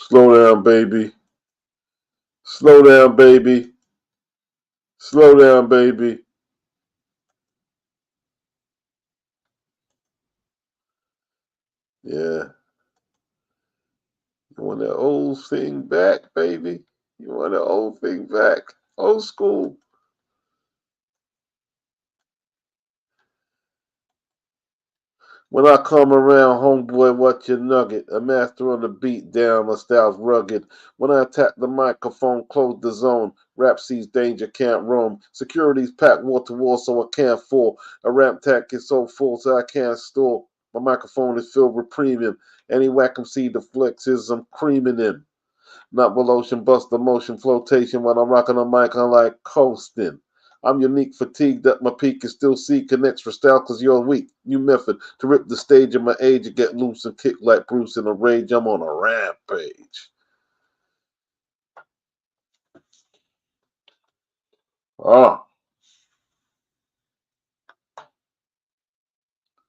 Slow down, baby. Slow down, baby. Slow down, baby. Yeah. You want that old thing back, baby? You want that old thing back? Old school. When I come around, homeboy, watch your nugget. A master on the beat down, my style's rugged. When I attack the microphone, close the zone. Rap sees danger, can't roam. Security's packed wall to wall, so I can't fall. A rap tack is so full, so I can't store. My microphone is filled with premium. Any whack MC the flexes, I'm creaming in. Not below ocean, bust the motion, flotation. When I'm rocking the mic, I'm like coasting. I'm unique, fatigued that my peak is still seeking extra style because you're weak. New method to rip the stage of my age and get loose and kick like Bruce in a rage. I'm on a rampage. Oh,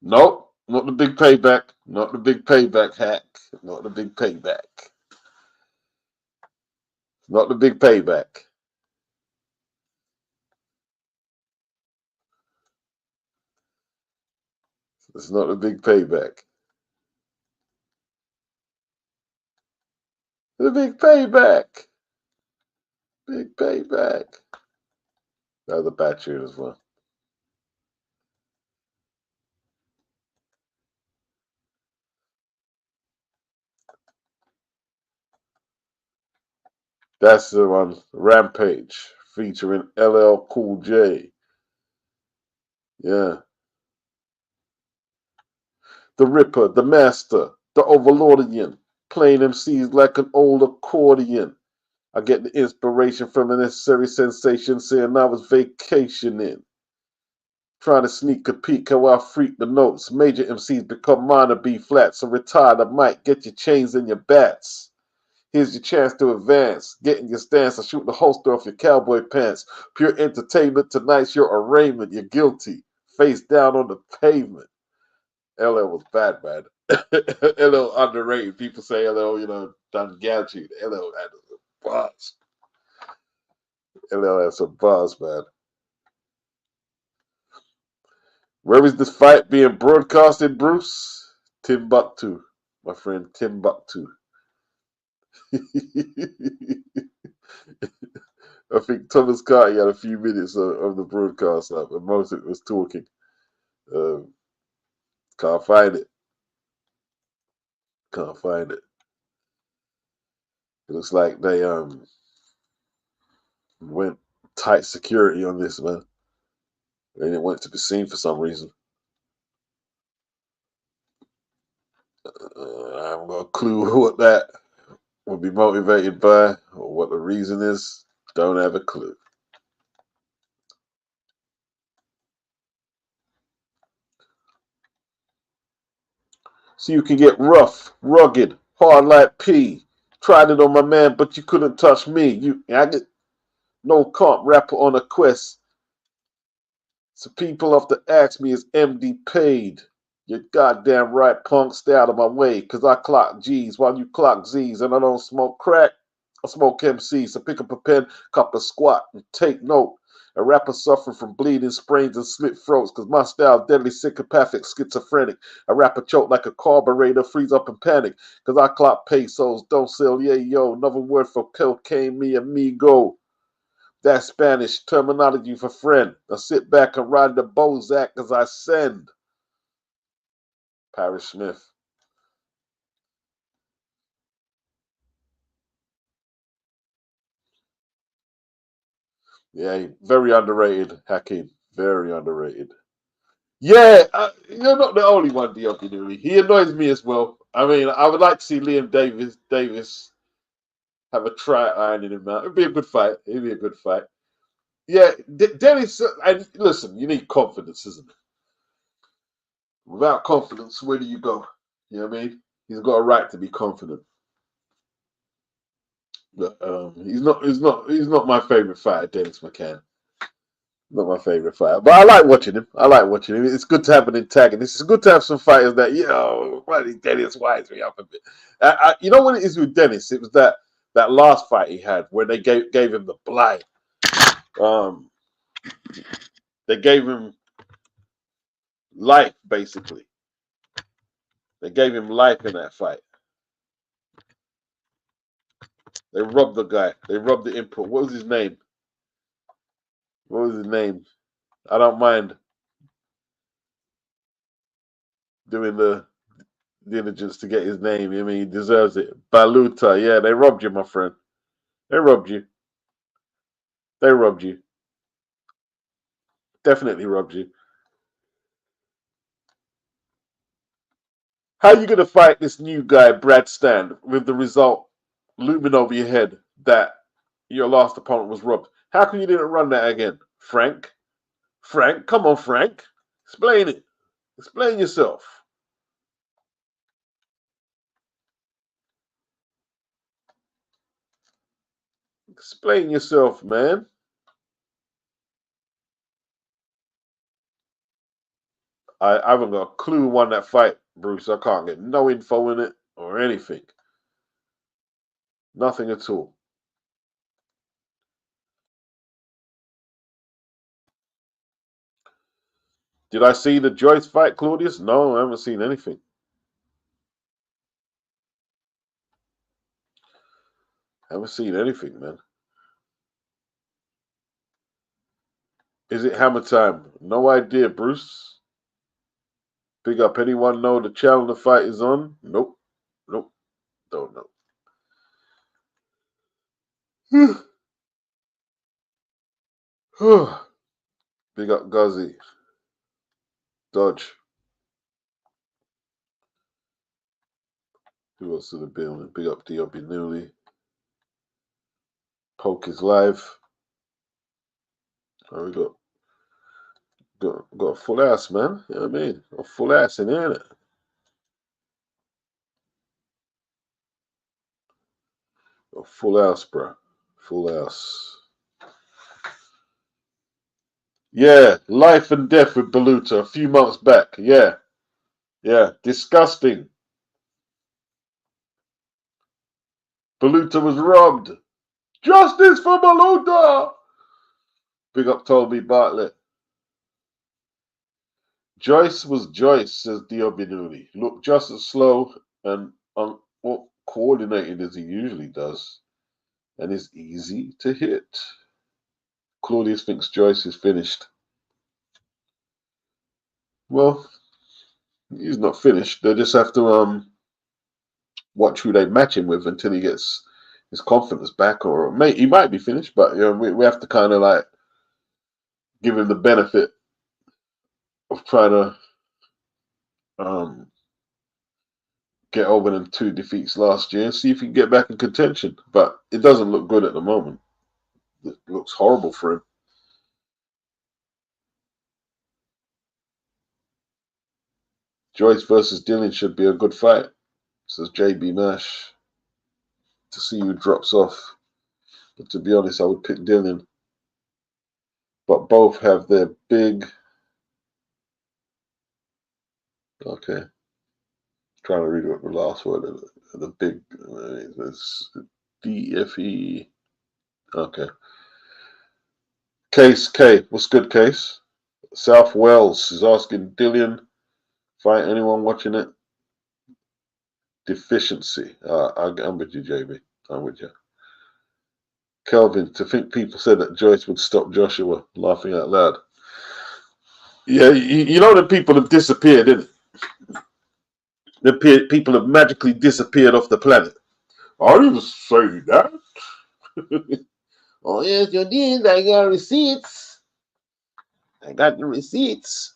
nope. Not the big payback. Not the big payback hack. Not the big payback. Not the big payback. It's not the big payback. The big payback. Big payback. That was a bad tune as well. That's the one, Rampage, featuring LL Cool J. Yeah. The Ripper, the Master, the Overlordian, playing MCs like an old accordion. I get the inspiration from a necessary sensation, saying I was vacationing. Trying to sneak a peek how I freak the notes. Major MCs become minor B flats, so retire the mic, get your chains and your bats. Here's your chance to advance. Get in your stance and shoot the holster off your cowboy pants. Pure entertainment, tonight's your arraignment. You're guilty. Face down on the pavement. LL was bad, man. LL underrated. People say LL, done gouchy. LL had some buzz. LL had some buzz, man. Where is this fight being broadcasted, Bruce? Timbuktu. My friend Timbuktu. I think Thomas Carty had a few minutes of the broadcast up, and most of it was talking. Can't find it. Can't find it. It looks like they went tight security on this, man. They didn't want it to be seen for some reason. I haven't got a clue what that would be motivated by or what the reason is. Don't have a clue. So you can get rough, rugged, hard like P. Tried it on my man, but you couldn't touch me. I get no comp rapper on a quest. So people have to ask me, is MD paid? You're goddamn right, punk. Stay out of my way, cause I clock G's while you clock Z's, and I don't smoke crack. I smoke MC. So pick up a pen, cup a squat, and take note. A rapper suffering from bleeding, sprains, and slit throats, cause my style deadly psychopathic, schizophrenic. A rapper choke like a carburetor, freeze up in panic, cause I clock pesos, don't sell, yeah, yo. Another word for cocaine, me amigo. That's Spanish terminology for friend. Now sit back and ride the Bozak as I send. Parrish Smith. Yeah, very underrated, Hakeem. Very underrated. Yeah, you're not the only one, Deontay Dooley. He annoys me as well. I mean, I would like to see Liam Davis have a try at ironing him out. It'd be a good fight. It'd be a good fight. Yeah, Dennis. And listen, you need confidence, isn't it? Without confidence, where do you go? You know what I mean? He's got a right to be confident. But he's not. He's not my favorite fighter, Dennis McCann. Not my favorite fighter, but I like watching him. I like watching him. It's good to have an antagonist. It's good to have some fighters that, Dennis winds me up a bit. You know what it is with Dennis? It was that last fight he had where they gave him the blight. They gave him life, basically. They gave him life in that fight. They robbed the guy. They robbed the input. What was his name? What was his name? I don't mind doing the diligence to get his name. I mean, he deserves it. Baluta. Yeah, they robbed you, my friend. They robbed you. They robbed you. Definitely robbed you. How are you going to fight this new guy, Brad Stand, with the result looming over your head that your last opponent was robbed? How come you didn't run that again? Frank? Frank? Come on, Frank. Explain it. Explain yourself. Explain yourself, man. I haven't got a clue who won that fight, Bruce. I can't get no info in it or anything. Nothing at all. Did I see the Joyce fight, Claudius? No, I haven't seen anything. Haven't seen anything, man. Is it hammer time? No idea, Bruce. Big up. Anyone know the channel the fight is on? Nope. Nope. Don't know. Big up Guzzy. Dodge. Who else in the building? Big up D.O.B. Newley. Poke is live. Oh, we got a full ass, man. You know what I mean? A full ass in here, innit? A full house, bro. Full house. Yeah, life and death with Baluta a few months back. Yeah. Yeah. Disgusting. Baluta was robbed. Justice for Baluta! Big up Toby Bartlett. Joyce was Joyce, says Diobinuli. Looked just as slow and uncoordinated as he usually does, and is easy to hit. Claudius thinks Joyce is finished. Well, he's not finished. They just have to watch who they match him with until he gets his confidence back, or he might be finished, but we have to kind of like give him the benefit of trying to get over them 2 defeats last year and see if he can get back in contention. But it doesn't look good at the moment. It looks horrible for him. Joyce versus Dillian should be a good fight, says JB Mash. To see who drops off. But to be honest, I would pick Dillian. But both have their big... Okay. Trying to read what the last word of the big... It's DFE. Okay. Case K. What's good, Case? South Wales is asking Dillian, fight anyone watching it? Deficiency. I'm with you, JB. I'm with you. Kelvin, to think people said that Joyce would stop Joshua, laughing out loud. Yeah, you know that people have disappeared, didn't it? The people have magically disappeared off the planet. I didn't say that. Oh, yes, you did. I got receipts. I got the receipts.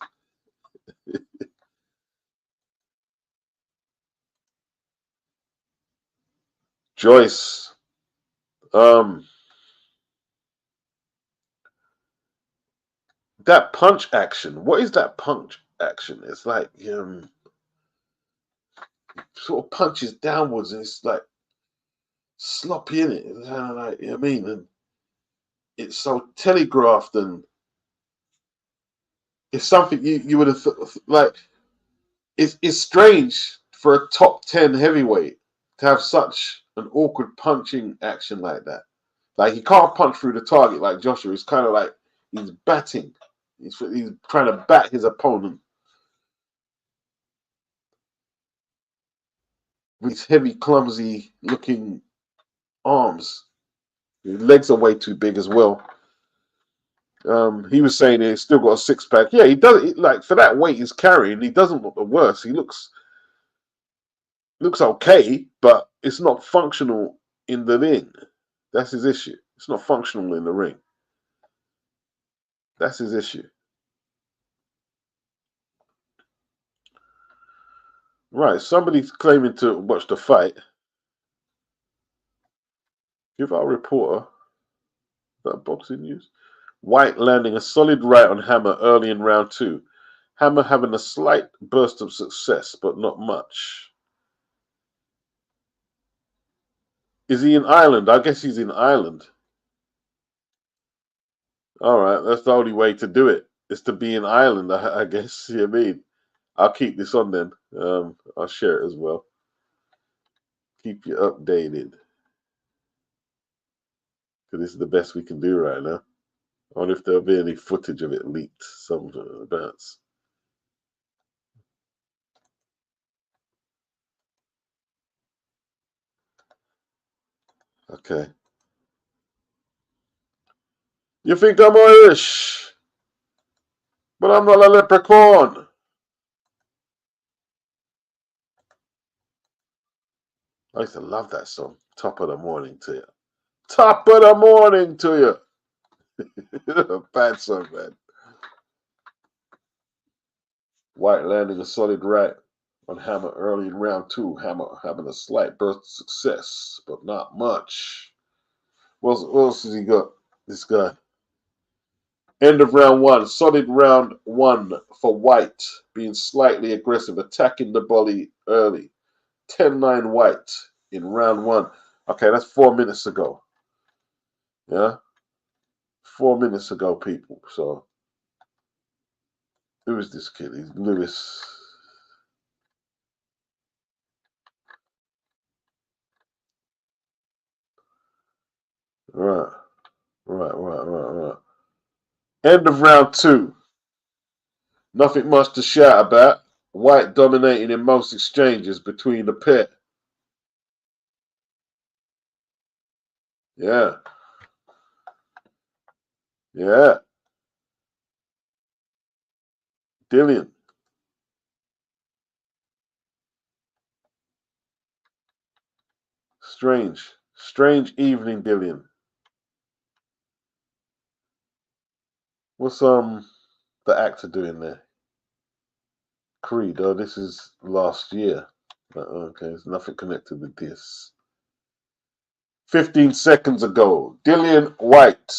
Joyce. That punch action. What is that punch action? It's like sort of punches downwards and it's like sloppy in it. It's kind of like, you know what I mean? And it's so telegraphed and it's something you would have like. It's strange for a top 10 heavyweight to have such an awkward punching action like that. Like he can't punch through the target like Joshua. It's kind of like he's batting. He's trying to bat his opponent with these heavy, clumsy looking arms. His legs are way too big as well. He was saying he's still got a six pack. Yeah, he does. Like for that weight he's carrying, he doesn't look the worst. He looks okay, but it's not functional in the ring. That's his issue. It's not functional in the ring. That's his issue. Right, somebody's claiming to watch the fight. Give our reporter that boxing news. Whyte landing a solid right on Hammer early in round 2. Hammer having a slight burst of success, but not much. Is he in Ireland? I guess he's in Ireland. All right, that's the only way to do it, is to be in Ireland, I guess. You know what I mean? I'll keep this on then. I'll share it as well. Keep you updated. Because this is the best we can do right now. I wonder if there'll be any footage of it leaked somewhere abouts. Okay. You think I'm Irish, but I'm not a leprechaun. I used to love that song. Top of the morning to you. Top of the morning to you. Bad song, man. Whyte landing a solid right on Hammer early in round 2. Hammer having a slight burst of success, but not much. What else has he got? This guy. End of round 1. Solid round 1 for Whyte, being slightly aggressive, attacking the body early. 10-9 Whyte in round 1. Okay, that's 4 minutes ago. Yeah? 4 minutes ago, people. So, who is this kid? He's Lewis. Right. End of round 2. Nothing much to shout about. Whyte dominating in most exchanges between the pair. Yeah. Yeah. Dillian. Strange evening, Dillian. What's the actor doing there? Creed. Oh, this is last year. Okay, there's nothing connected with this. 15 seconds ago, Dillian Whyte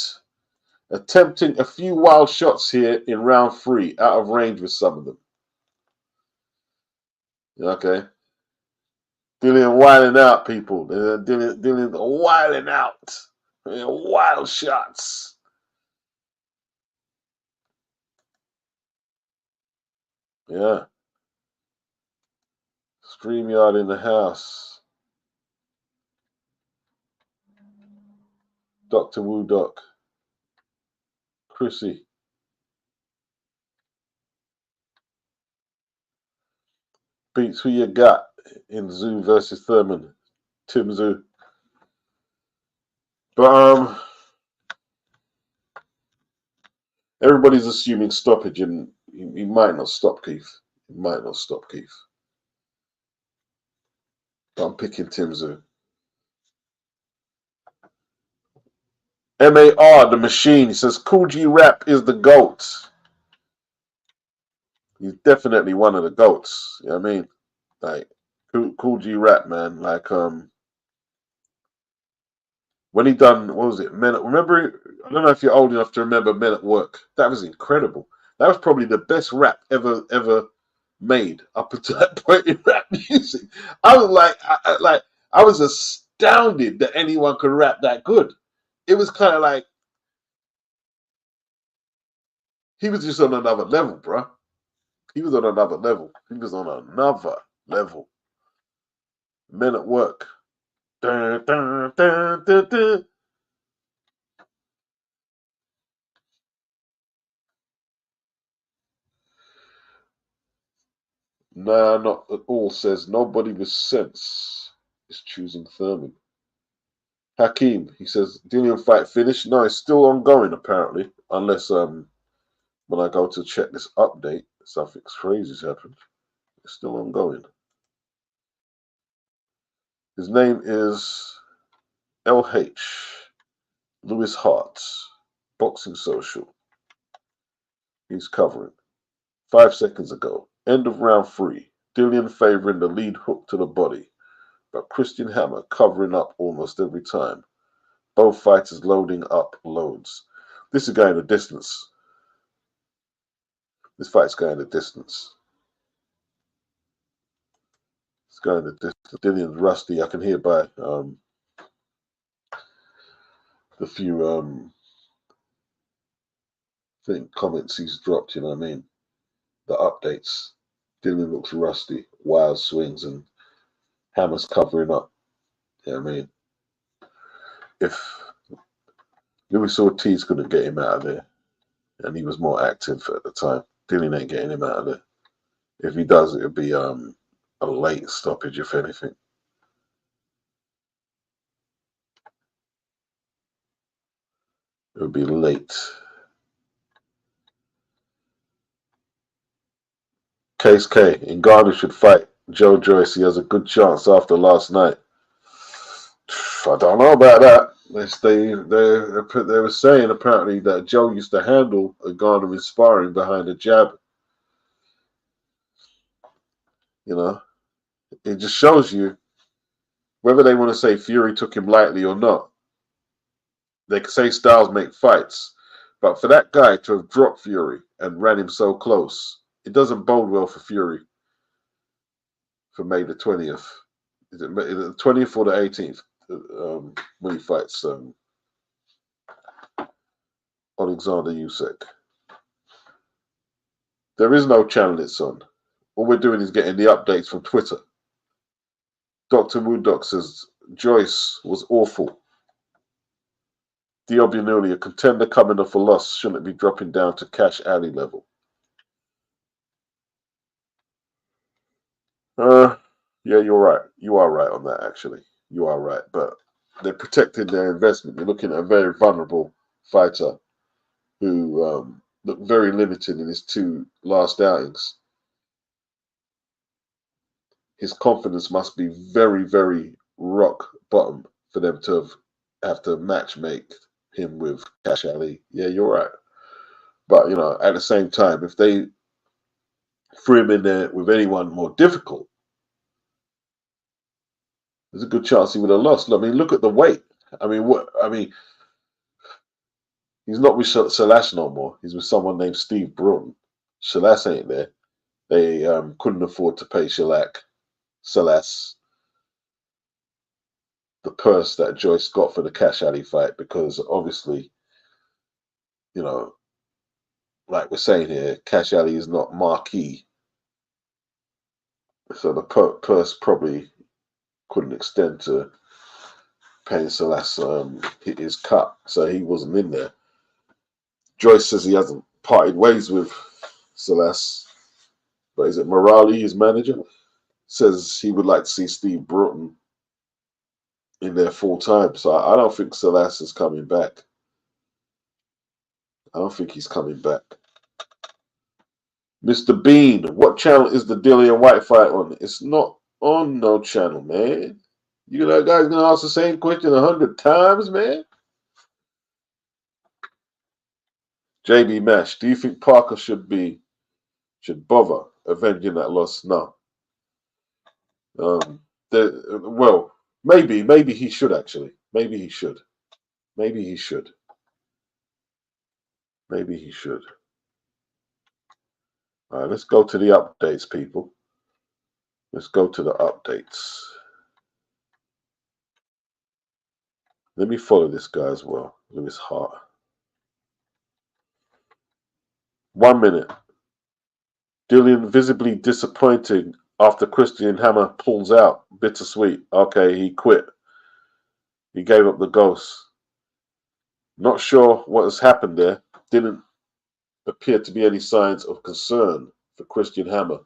attempting a few wild shots here in round 3, out of range with some of them. Okay. Dillian wilding out, people. Dillian wilding out. Wild shots. Yeah. StreamYard in the house. Dr. Woo Doc. Chrissy. Beats who you got in Zoo versus Thurman. Tim Zoo. But everybody's assuming stoppage, and he might not stop Keith. He might not stop Keith. But I'm picking Tim Zoo. MAR, the machine. He says Cool G Rap is the GOAT. He's definitely one of the GOATs. You know what I mean? Like, Cool G Rap, man. Like, when he done, what was it? Remember, I don't know if you're old enough to remember Men at Work. That was incredible. That was probably the best rap ever made up until that point in rap music. I was like, I was astounded that anyone could rap that good. It was kind of like He was just on another level, bruh. He was on another level. He was on another level. Men at work. Dun, dun, dun, dun, dun. Nah, not at all, says nobody with sense is choosing Thurman. Hakeem, he says, Dillian fight finished? No, it's still ongoing apparently. Unless when I go to check this update, something crazy's happened. It's still ongoing. His name is LH Lewis Hart, Boxing Social. He's covering. 5 seconds ago. End of round 3. Dillian favoring the lead hook to the body, but Christian Hammer covering up almost every time. Both fighters loading up loads. This is going the distance. This fight's going the distance. It's going the distance. Dillian's rusty. I can hear by the few comments he's dropped, you know what I mean? The updates. Dillian looks rusty, wild swings, and Hammer's covering up. You know what I mean? If Luis Ortiz couldn't get him out of there, and he was more active at the time, Dillian ain't getting him out of there. If he does, it'll be a late stoppage, if anything. It'll be late. Case K. Ngannou should fight Joe Joyce. He has a good chance after last night. I don't know about that. They were saying apparently that Joe used to handle Ngannou in sparring behind a jab. You know, it just shows you whether they want to say Fury took him lightly or not. They can say styles make fights, but for that guy to have dropped Fury and ran him so close, it doesn't bode well for Fury for May the 20th. Is it the 20th or the 18th when he fights Alexander Usyk? There is no channel it's on. All we're doing is getting the updates from Twitter. Dr. Wooddock says Joyce was awful. Diobinuli, a contender coming off a loss, shouldn't be dropping down to Cash Alley level. Yeah, you're right. You are right on that, actually. You are right. But they're protecting their investment. You're looking at a very vulnerable fighter who looked very limited in his 2 last outings. His confidence must be very, very rock bottom for them to have to match make him with Cash Ali. Yeah, you're right. But, you know, at the same time, if they threw him in there with anyone more difficult, there's a good chance he would have lost. I mean, look at the weight. I mean, he's not with Salas no more. He's with someone named Steve Broughton. Salas ain't there. They couldn't afford to pay Salas the purse that Joyce got for the Cash Ali fight because obviously, you know, like we're saying here, Cash Ali is not marquee. So the purse probably couldn't extend to paying Salas his cut. So he wasn't in there. Joyce says he hasn't parted ways with Salas. But is it Morali, his manager? Says he would like to see Steve Broughton in there full time. So I don't think Salas is coming back. I don't think he's coming back. Mr. Bean, what channel is the Dillian Whyte fight on? It's not on no channel, man. You know, guys gonna ask the same question 100 times, man. JB Mash, do you think Parker should bother avenging that loss? No. Well, maybe he should actually. Maybe he should. Maybe he should. Maybe he should. All right, let's go to the updates, people. Let's go to the updates. Let me follow this guy as well, Lewis Hart. 1 minute. Dillian visibly disappointing after Christian Hammer pulls out. Bittersweet. Okay, he quit. He gave up the ghost. Not sure what has happened there. Didn't appear to be any signs of concern for Christian Hammer.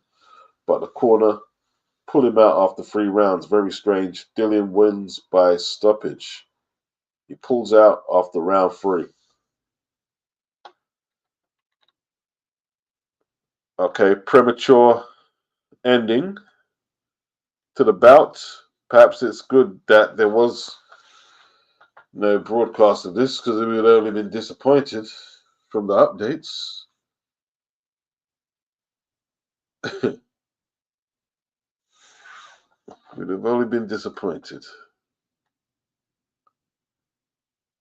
But the corner pulled him out after 3 rounds. Very strange. Dillian wins by stoppage. He pulls out after round 3. Okay, premature ending to the bout. Perhaps it's good that there was no broadcast of this because we would have only been disappointed from the updates. We'd have only been disappointed.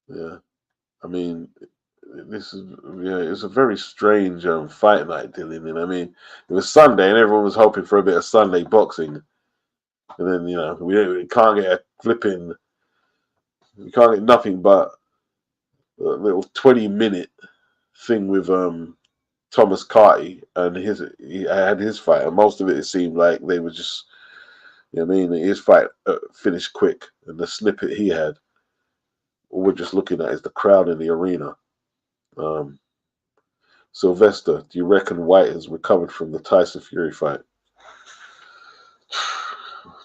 Yeah, I mean, this is it's a very strange fight night, Dillian. And I mean, it was Sunday, and everyone was hoping for a bit of Sunday boxing, and then we can't get a flipping, we can't get nothing but a little 20-minute thing with Thomas Carty, and he had his fight, and most of it seemed like they were just, you know what I mean, his fight finished quick, and the snippet he had, all we're just looking at is the crowd in the arena. Sylvester, do you reckon White has recovered from the Tyson Fury fight?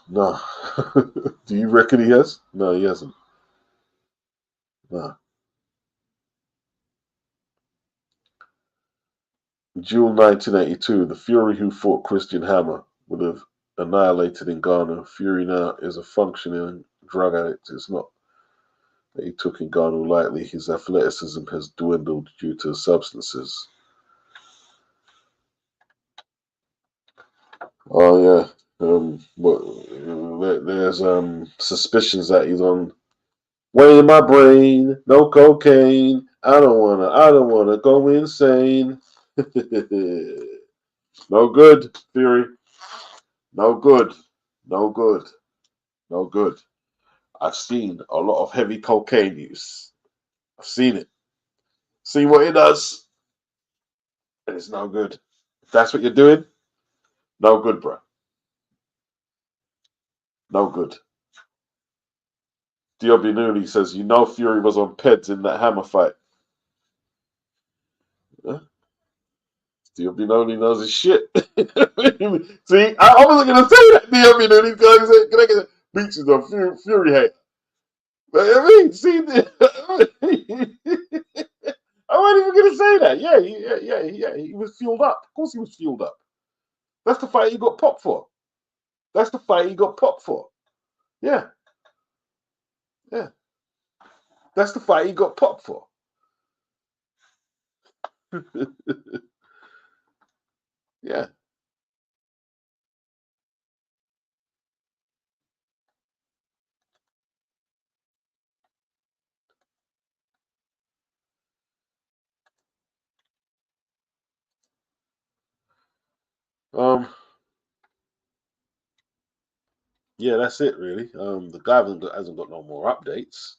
No. Do you reckon he has? No, he hasn't. No. June 1982, the Fury who fought Christian Hammer would have annihilated Ngannou. Fury now is a functioning drug addict. It's not that he took Ngannou lightly. His athleticism has dwindled due to substances. Oh yeah. There's suspicions that he's on way in my brain, no cocaine. I don't wanna go insane. No good, Fury. No good. No good. No good. I've seen a lot of heavy cocaine use. I've seen it. See what it does. And it's no good. If that's what you're doing, no good, bro. No good. Diobinuli says, Fury was on Peds in that Hammer fight. Huh? Diobinuli knows his shit. See, I wasn't going to say that, Diobinuli, because I get beaches on Fury hate. But I mean, see, I wasn't even going to say that. Yeah, he was fueled up. Of course he was fueled up. That's the fight he got popped for. That's the fight he got popped for. Yeah. Yeah. That's the fight he got popped for. Yeah. Yeah, that's it really. The guy hasn't got no more updates.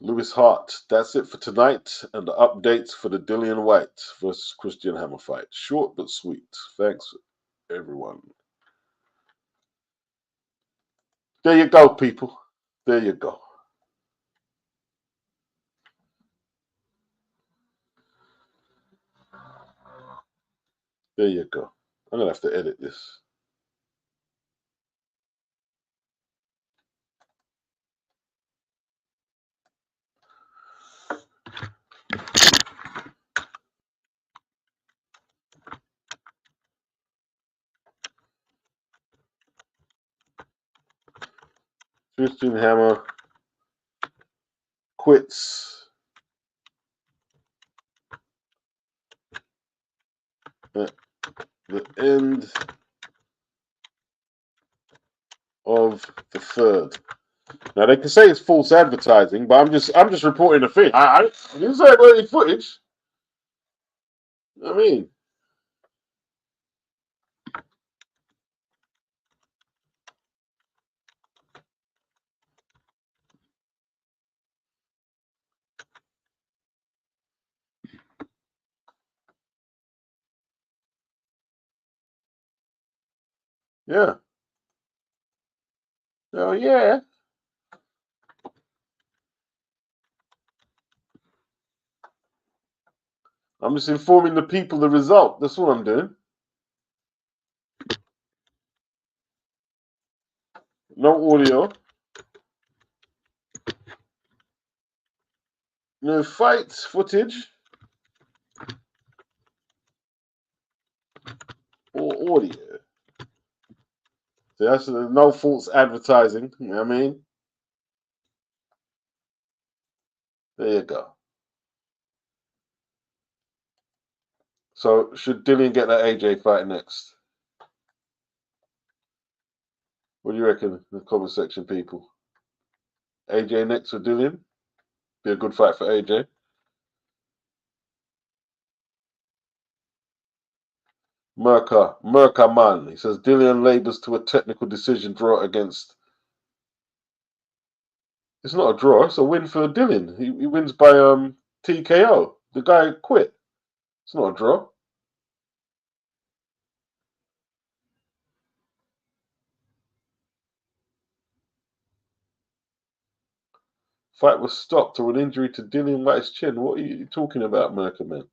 Lewis Hart, that's it for tonight, and the updates for the Dillian Whyte versus Christian Hammer fight. Short but sweet. Thanks, everyone. There you go, people. There you go. There you go. I'm gonna have to edit this. Christian Hammer quits at the end of the third. Now they can say it's false advertising, but I'm just reporting a thing. I didn't say about any footage. I mean, Yeah. Oh, yeah. I'm just informing the people the result. That's what I'm doing. No audio. No fight footage or audio. So that's no false advertising. You know what I mean? There you go. So should Dillian get that AJ fight next? What do you reckon in the comment section, people? AJ next for Dillian? Be a good fight for AJ. Merca man. He says Dillian labors to a technical decision draw against. It's not a draw. It's a win for Dillian. He wins by TKO. The guy quit. It's not a draw. Fight was stopped or an injury to Dillian Whyte's chin. What are you talking about, Merca man?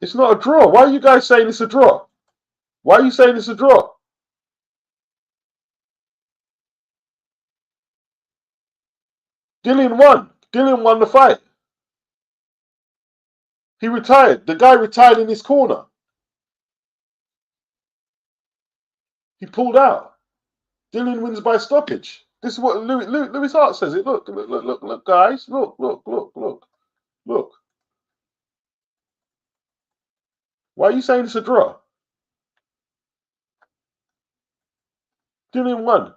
It's not a draw. Why are you guys saying it's a draw? Why are you saying it's a draw? Dillian won. Dillian won the fight. He retired. The guy retired in his corner. He pulled out. Dillian wins by stoppage. This is what Lewis Hart says. It. Look, guys. Look. Why are you saying it's a draw? Dillian won.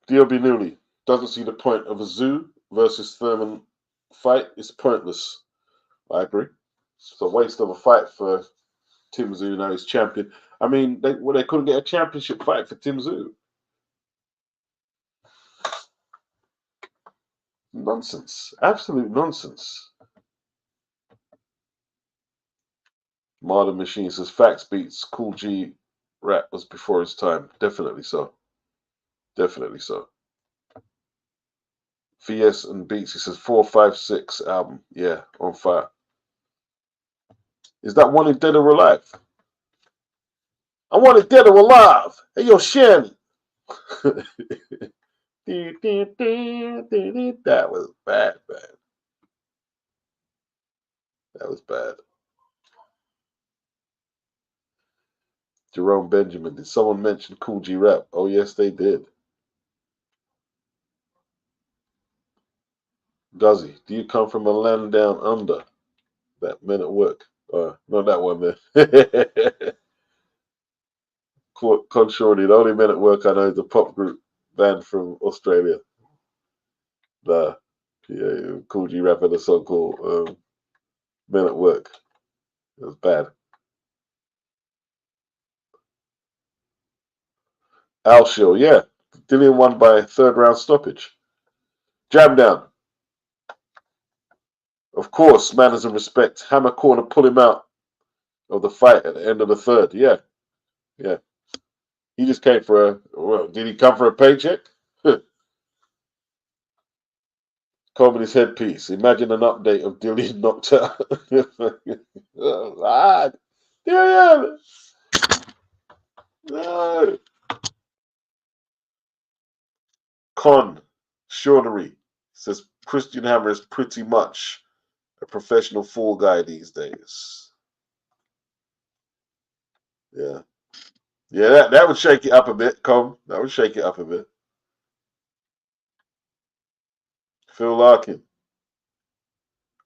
D.O.B. Newley doesn't see the point of a Zoo versus Thurman fight. It's pointless. I agree. It's a waste of a fight for Tim Tszyu now he's champion. I mean, they couldn't get a championship fight for Tim Tszyu. Nonsense. Absolute nonsense. Modern Machine says facts beats Cool G rap was before his time. Definitely so. Definitely so. VS and Beats, he says 456 album. Yeah, on fire. Is that Wanted Dead or Alive? I Want It Dead or Alive. Hey, yo, Shannon. That was bad, man. That was bad. Jerome Benjamin, did someone mention Cool G Rap? Oh, yes, they did. Does he? Do you come from a land down under? That Men at Work. Not that one there. Con Shorty, the only Men at Work I know is a pop group band from Australia. Yeah, Cool G Rap had a song called Men at Work. It was bad. Al Show, yeah. Dillian won by third round stoppage. Jam down. Of course, manners and respect. Hammer corner, pull him out of the fight at the end of the third. Yeah. He just came for did he come for a paycheck? Comedy's headpiece. Imagine an update of Dillian knocked out. Dillian! No. Con Shortery says Christian Hammer is pretty much a professional fall guy these days. Yeah. Yeah, that would shake it up a bit, Com. That would shake it up a bit. Phil Larkin.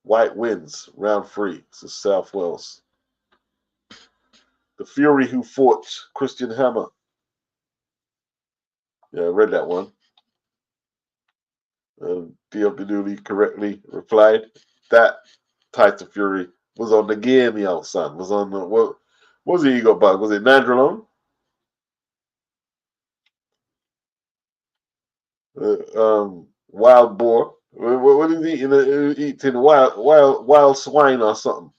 White wins, round 3. This is South Wales. The Fury who fought Christian Hammer. Yeah, I read that one. D.O.B. correctly replied that Tyson Fury was on the game, yo, son. Was on the what was the ego bug? Was it Nandrolone? Wild boar. What is he eating? Eating wild swine or something.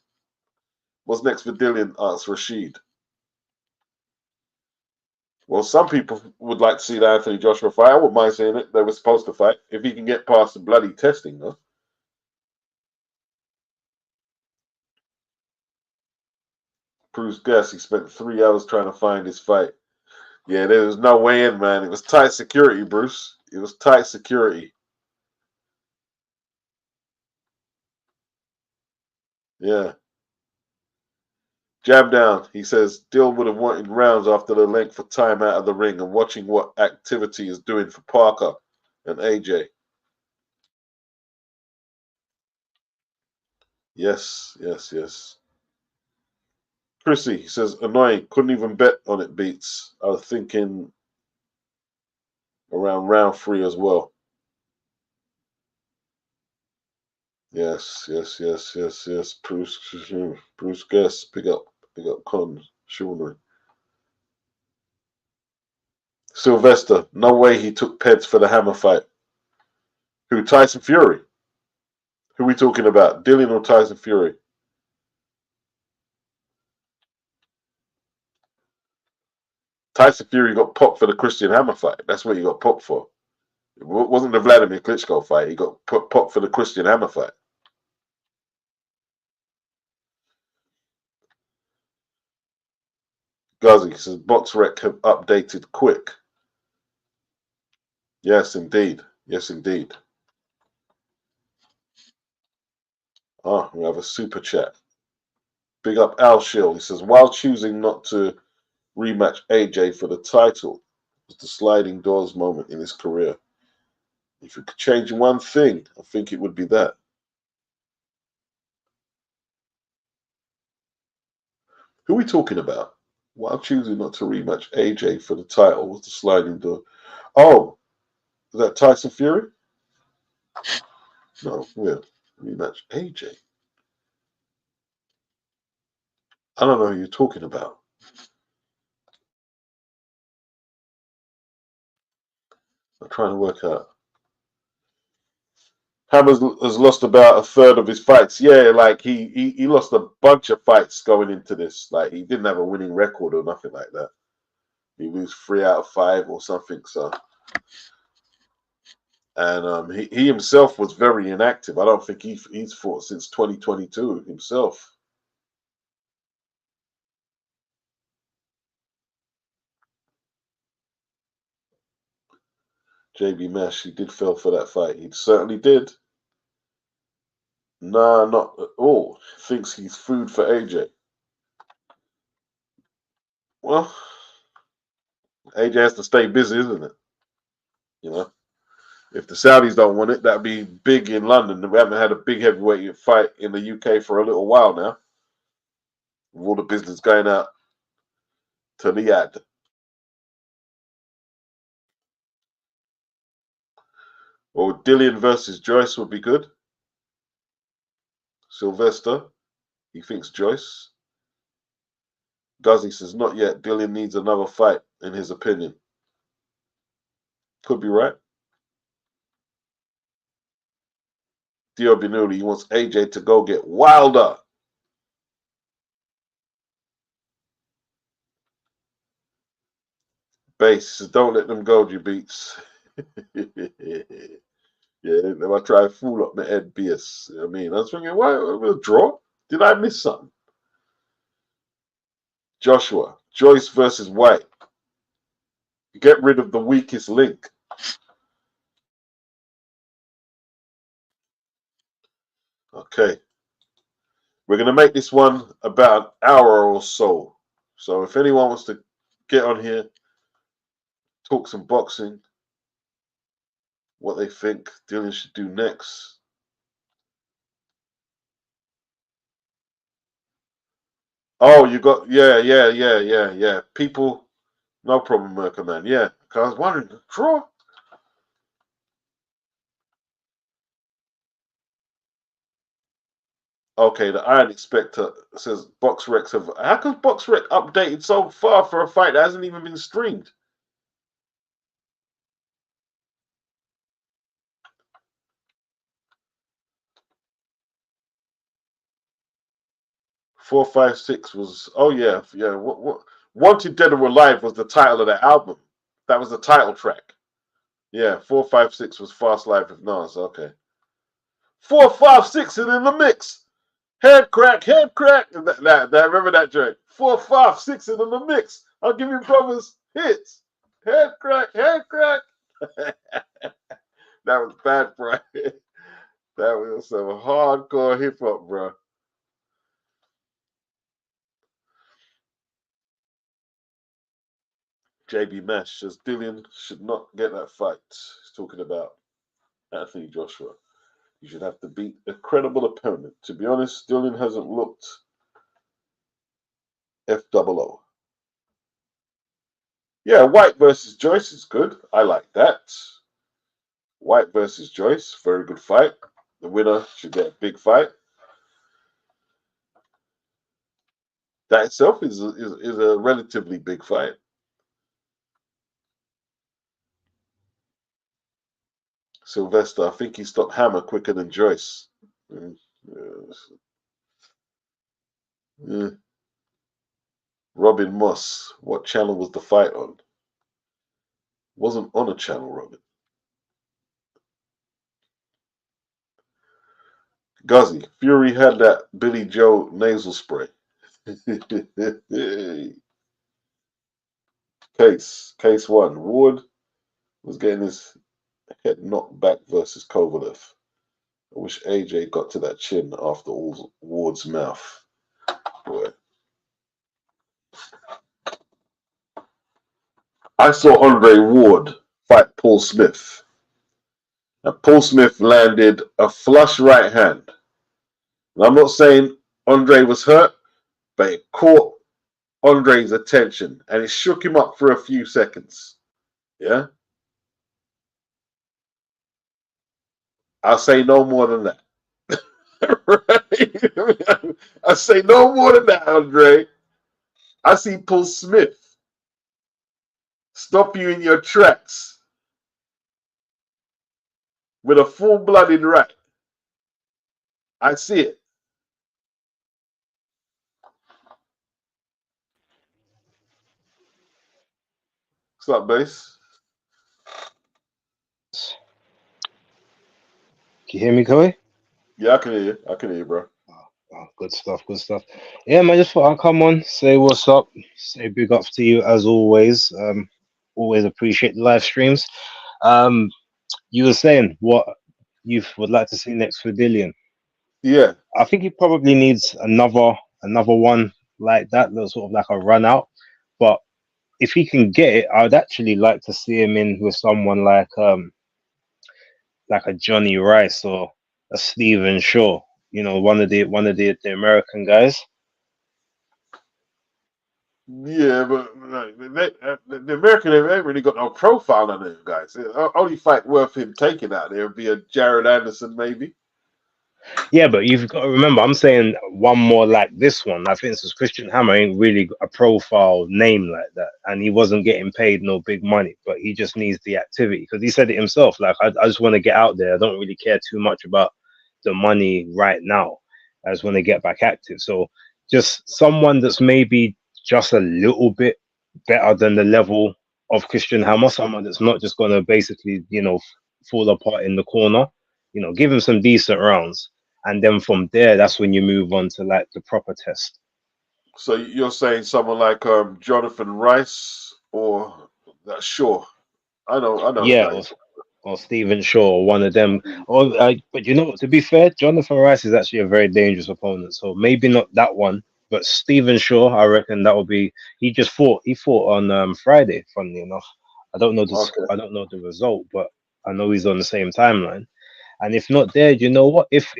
What's next for Dillian? Asks Rashid. Well, some people would like to see the Anthony Joshua fight. I wouldn't mind seeing it. They were supposed to fight. If he can get past the bloody testing, though. Bruce Gus, he spent 3 hours trying to find his fight. Yeah, there was no way in, man. It was tight security, Bruce. It was tight security. Yeah. Jab down. He says Dill would have wanted rounds after the length of time out of the ring and watching what activity is doing for Parker and AJ. Yes, yes, yes. Chrissy, he says, annoying. Couldn't even bet on it, Beats. I was thinking around round 3 as well. Yes, yes, yes, yes, yes. Bruce Guest, big up Con Shulman. Sylvester, no way he took Peds for the hammer fight. Who, Tyson Fury? Who are we talking about? Dillian or Tyson Fury? Tyson Fury got popped for the Christian Hammer fight. That's what he got popped for. It wasn't the Vladimir Klitschko fight. He got popped for the Christian Hammer fight. Ghazi says BoxRec have updated quick. Yes, indeed. Yes, indeed. Ah, we have a super chat. Big up Al Shill. He says, while choosing not to rematch AJ for the title was the sliding doors moment in his career. If it could change one thing, I think it would be that. Who are we talking about? While choosing not to rematch AJ for the title was the sliding door. Oh, is that Tyson Fury? No, yeah, rematch AJ. I don't know who you're talking about. I'm trying to work out. Hammers has lost about a third of his fights. Yeah, like he lost a bunch of fights going into this. Like he didn't have a winning record or nothing like that. He lose 3 out of 5 or something. So, and he himself was very inactive. I don't think he's fought since 2022 himself. JB Mash, he did fail for that fight. He certainly did. Nah, not at all. Thinks he's food for AJ. Well, AJ has to stay busy, isn't it? You know, if the Saudis don't want it, that'd be big in London. We haven't had a big heavyweight fight in the UK for a little while now. With all the business going out to Riyadh. Or Dillian versus Joyce would be good. Sylvester, he thinks Joyce. Guzzy says, not yet. Dillian needs another fight, in his opinion. Could be right. Dio Binuli, he wants AJ to go get wilder. Base says, don't let them go, you beats. Yeah, I try to fool up my head, BS. I mean, I was thinking, why a draw? Did I miss something? Joshua, Joyce versus White. Get rid of the weakest link. Okay. We're going to make this one about an hour or so. So if anyone wants to get on here, talk some boxing, what they think Dillian should do next. Oh, you got, yeah. People, no problem, Merker, man. Yeah. Because I was wondering, draw? Okay, the Iron Inspector says BoxRec have. How come BoxRec updated so far for a fight that hasn't even been streamed? 456 was, oh yeah, yeah. What Wanted Dead or Alive was the title of the album. That was the title track. Yeah, 456 was Fast Life of Nas. Okay. 456 is in the mix. Head crack, head crack. Remember that joint? 456 is in the mix. I'll give you brothers hits. Head crack, head crack. That was bad, bro. That was some hardcore hip hop, bro. JB Mash says Dillian should not get that fight. He's talking about Anthony Joshua. You should have to beat a credible opponent. To be honest, Dillian hasn't looked FOO. Yeah, Whyte versus Joyce is good. I like that. Whyte versus Joyce, very good fight. The winner should get a big fight. That itself is a relatively big fight. Sylvester, I think he stopped Hammer quicker than Joyce. Yeah. Robin Moss, what channel was the fight on? Wasn't on a channel, Robin. Guzzy, Fury had that Billy Joe nasal spray. Case one. Ward was getting his head knocked back versus Kovalev. I wish AJ got to that chin after Ward's mouth. Boy. I saw Andre Ward fight Paul Smith. And Paul Smith landed a flush right hand. And I'm not saying Andre was hurt, but it caught Andre's attention and it shook him up for a few seconds. Yeah? I'll say no more than that. Right? I'll say no more than that, Andre. I see Paul Smith stop you in your tracks with a full-blooded right. I see it. What's up, Bass? Can you hear me, Koi? Yeah, I can hear you. I can hear you, bro. Oh, good stuff, good stuff. Yeah, man, just thought I'd come on, say what's up, say big ups to you as always. Always appreciate the live streams. You were saying what you would like to see next for Dillian. Yeah. I think he probably needs another one like that, that's sort of like a run out. But if he can get it, I'd actually like to see him in with someone like a Johnny Rice or a Steven Shaw. You know, one of the American guys. Yeah, but the American ain't really got no profile on them guys. The only fight worth him taking out there would be a Jared Anderson, maybe. Yeah, but you've got to remember, I'm saying one more like this one. Like, for instance, Christian Hammer ain't really a profile name like that, and he wasn't getting paid no big money, but he just needs the activity because he said it himself. Like, I just want to get out there. I don't really care too much about the money right now. I just want to get back active. So, just someone that's maybe just a little bit better than the level of Christian Hammer, someone that's not just going to basically, fall apart in the corner. Give him some decent rounds. And then from there, that's when you move on to like the proper test. So you're saying someone like Jonathan Rice or that Shaw? I know. Yeah, or Steven Shaw, one of them. But to be fair, Jonathan Rice is actually a very dangerous opponent. So maybe not that one, but Steven Shaw, I reckon that would be. He fought on Friday. Funnily enough, I don't know Okay. I don't know the result, but I know he's on the same timeline. And if not there, you know what? If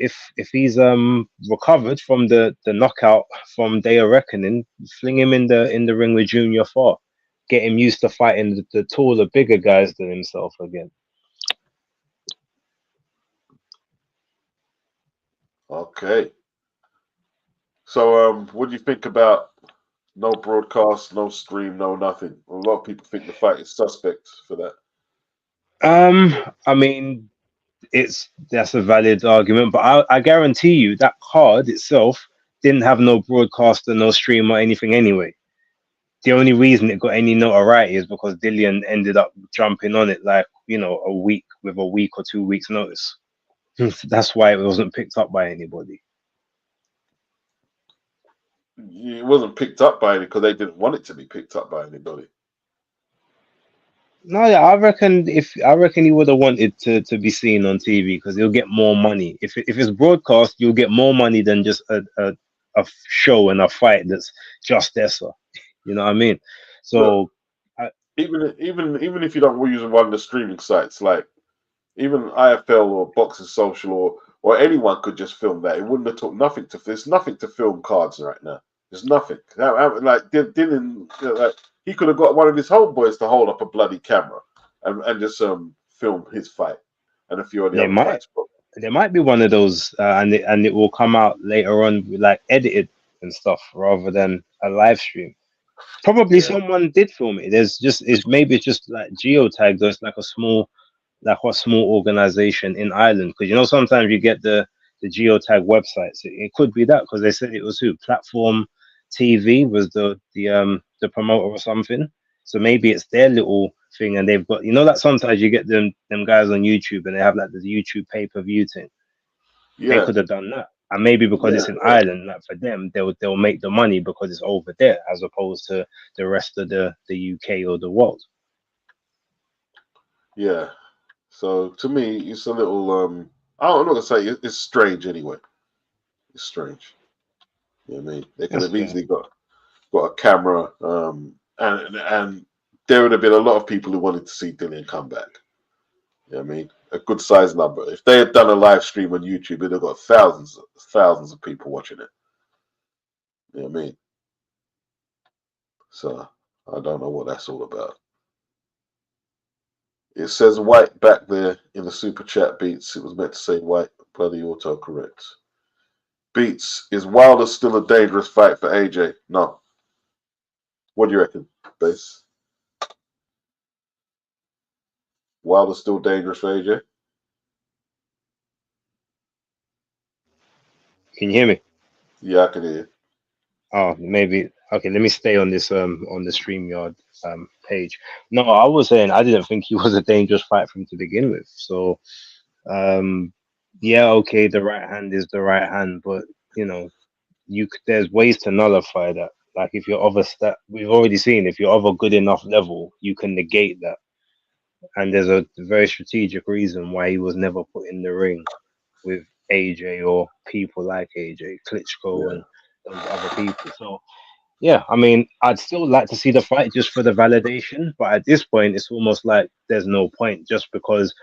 he's recovered from the knockout from Day of Reckoning, fling him in the ring with Junior Farr, get him used to fighting the taller, bigger guys than himself again. Okay. So what do you think about no broadcast, no stream, no nothing? A lot of people think the fight is suspect for that. I mean, that's a valid argument, but I guarantee you that card itself didn't have no broadcaster, no stream or anything anyway. The only reason it got any notoriety is because Dillian ended up jumping on it like, you know, a week or 2 weeks notice. That's why it wasn't picked up by anybody. It wasn't picked up by any because they didn't want it to be picked up by anybody. No, yeah, I reckon he would have wanted to be seen on TV because he'll get more money. If it's broadcast, you'll get more money than just a show and a fight that's just Dessa. You know what I mean? So even if you don't use one of the streaming sites, like even IFL or Boxing Social or anyone could just film that. It wouldn't have took nothing to. There's nothing to film cards right now. There's nothing. Like Dylan, like he could have got one of his homeboys to hold up a bloody camera and just film his fight and a few of the other fights. There might be one of those, and it will come out later on, like edited and stuff, rather than a live stream. Probably someone did film it. Maybe it's just like geotagged, or it's like a small organization in Ireland. Because you know sometimes you get the geotag websites. It could be that because they said it was Platform TV was the promoter or something. So maybe it's their little thing, and they've got, you know, that sometimes you get them guys on YouTube and they have like the YouTube pay-per-view thing. They could have done that. And maybe because it's in Ireland, like for them, they'll make the money because it's over there, as opposed to the rest of the UK or the world. Yeah. So to me, it's a little I'm not gonna say it's strange anyway. It's strange. You know what I mean? They could have easily got a camera, and there would have been a lot of people who wanted to see Dillian come back. You know what I mean? A good size number. If they had done a live stream on YouTube, it'd have got thousands of people watching it. You know what I mean? So I don't know what that's all about. It says White back there in the super chat, Beats. It was meant to say White, bloody autocorrect. Beats, is Wilder still a dangerous fight for AJ? No. What do you reckon, Base? Wilder's still dangerous for AJ? Can you hear me? Yeah, I can hear you. Oh, maybe. Okay, let me stay on this on the StreamYard page. No, I was saying I didn't think he was a dangerous fight from to begin with. So yeah, okay, the right hand is the right hand, but you know, there's ways to nullify that. Like if you're of a we've already seen, if you're of a good enough level, you can negate that. And there's a very strategic reason why he was never put in the ring with AJ or people like AJ, Klitschko, and those other people. So yeah, I mean, I'd still like to see the fight just for the validation, but at this point, it's almost like there's no point, just because